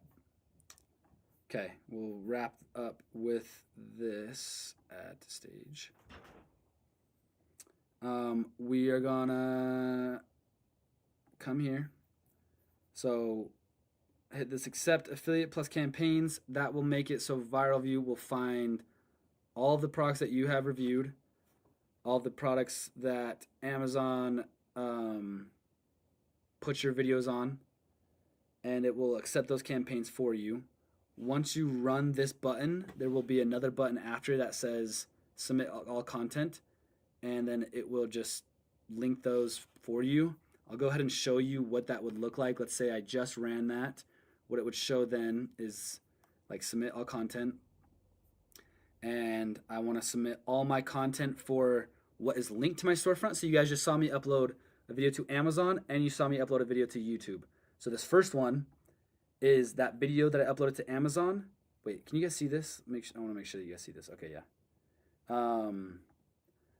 Okay, we'll wrap up with this at the stage. We are gonna come here. So hit this accept affiliate plus campaigns. That will make it so Viral View will find all of the products that you have reviewed, all of the products that Amazon puts your videos on, and it will accept those campaigns for you. Once you run this button, there will be another button after that says submit all content, and then it will just link those for you. I'll go ahead and show you what that would look like. Let's say I just ran that. What it would show then is like submit all content, and I want to submit all my content for what is linked to my storefront. So you guys just saw me upload a video to Amazon, and you saw me upload a video to YouTube. So this first one is that video that I uploaded to Amazon. Wait, can you guys see this? I want to make sure that you guys see this. Okay, yeah.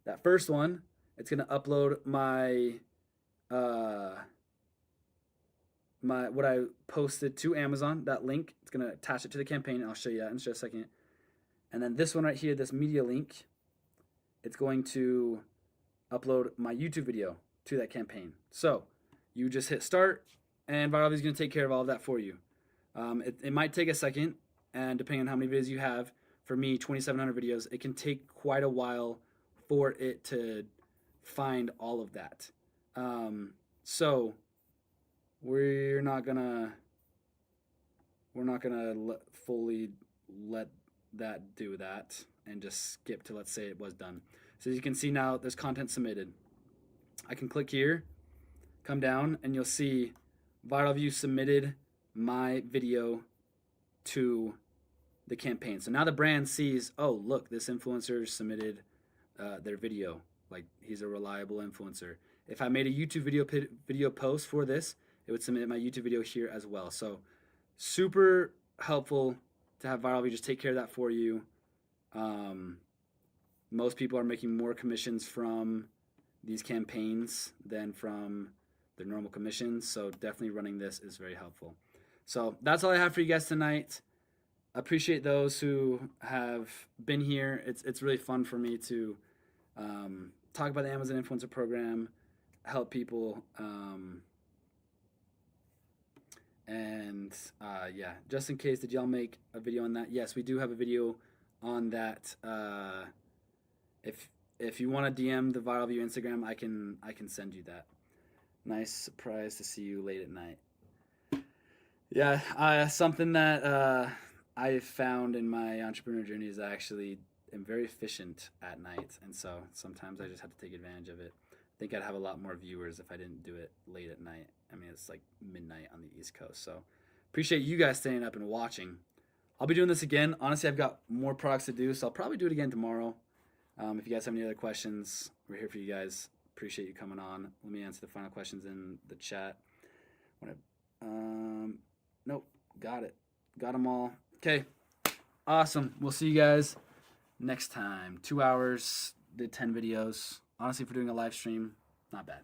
That first one, it's gonna upload my what I posted to Amazon. That link, it's gonna attach it to the campaign. I'll show you that in just a second. And then this one right here, this media link, it's going to upload my YouTube video to that campaign. So you just hit start, and Viral View is going to take care of all of that for you. It might take a second, and depending on how many videos you have, for me, 2,700 videos, it can take quite a while for it to find all of that. So we're not gonna fully let that do that and just skip to, let's say it was done. So as you can see now, there's content submitted. I can click here, come down, and you'll see Viral View submitted my video to the campaign. So now the brand sees, oh, look, this influencer submitted their video. Like, he's a reliable influencer. If I made a YouTube video post for this, it would submit my YouTube video here as well. So super helpful to have Viral View just take care of that for you. Most people are making more commissions from these campaigns than from their normal commissions, so definitely running this is very helpful. So that's all I have for you guys tonight. Appreciate those who have been here. It's really fun for me to talk about the Amazon Influencer Program, help people, and yeah, just in case, did y'all make a video on that? Yes, we do have a video on that. if you want to DM the Viral View Instagram, I can send you that. Nice surprise to see you late at night. Yeah, something that I found in my entrepreneur journey is I actually am very efficient at night, and so sometimes I just have to take advantage of it. I think I'd have a lot more viewers if I didn't do it late at night. I mean, it's like midnight on the East Coast, so appreciate you guys staying up and watching. I'll be doing this again. Honestly, I've got more products to do, so I'll probably do it again tomorrow. If you guys have any other questions, we're here for you guys. Appreciate you coming on. Let me answer the final questions in the chat. Nope, got it. Got them all. Okay, awesome. We'll see you guys next time. 2 hours, did 10 videos. Honestly, for doing a live stream, not bad.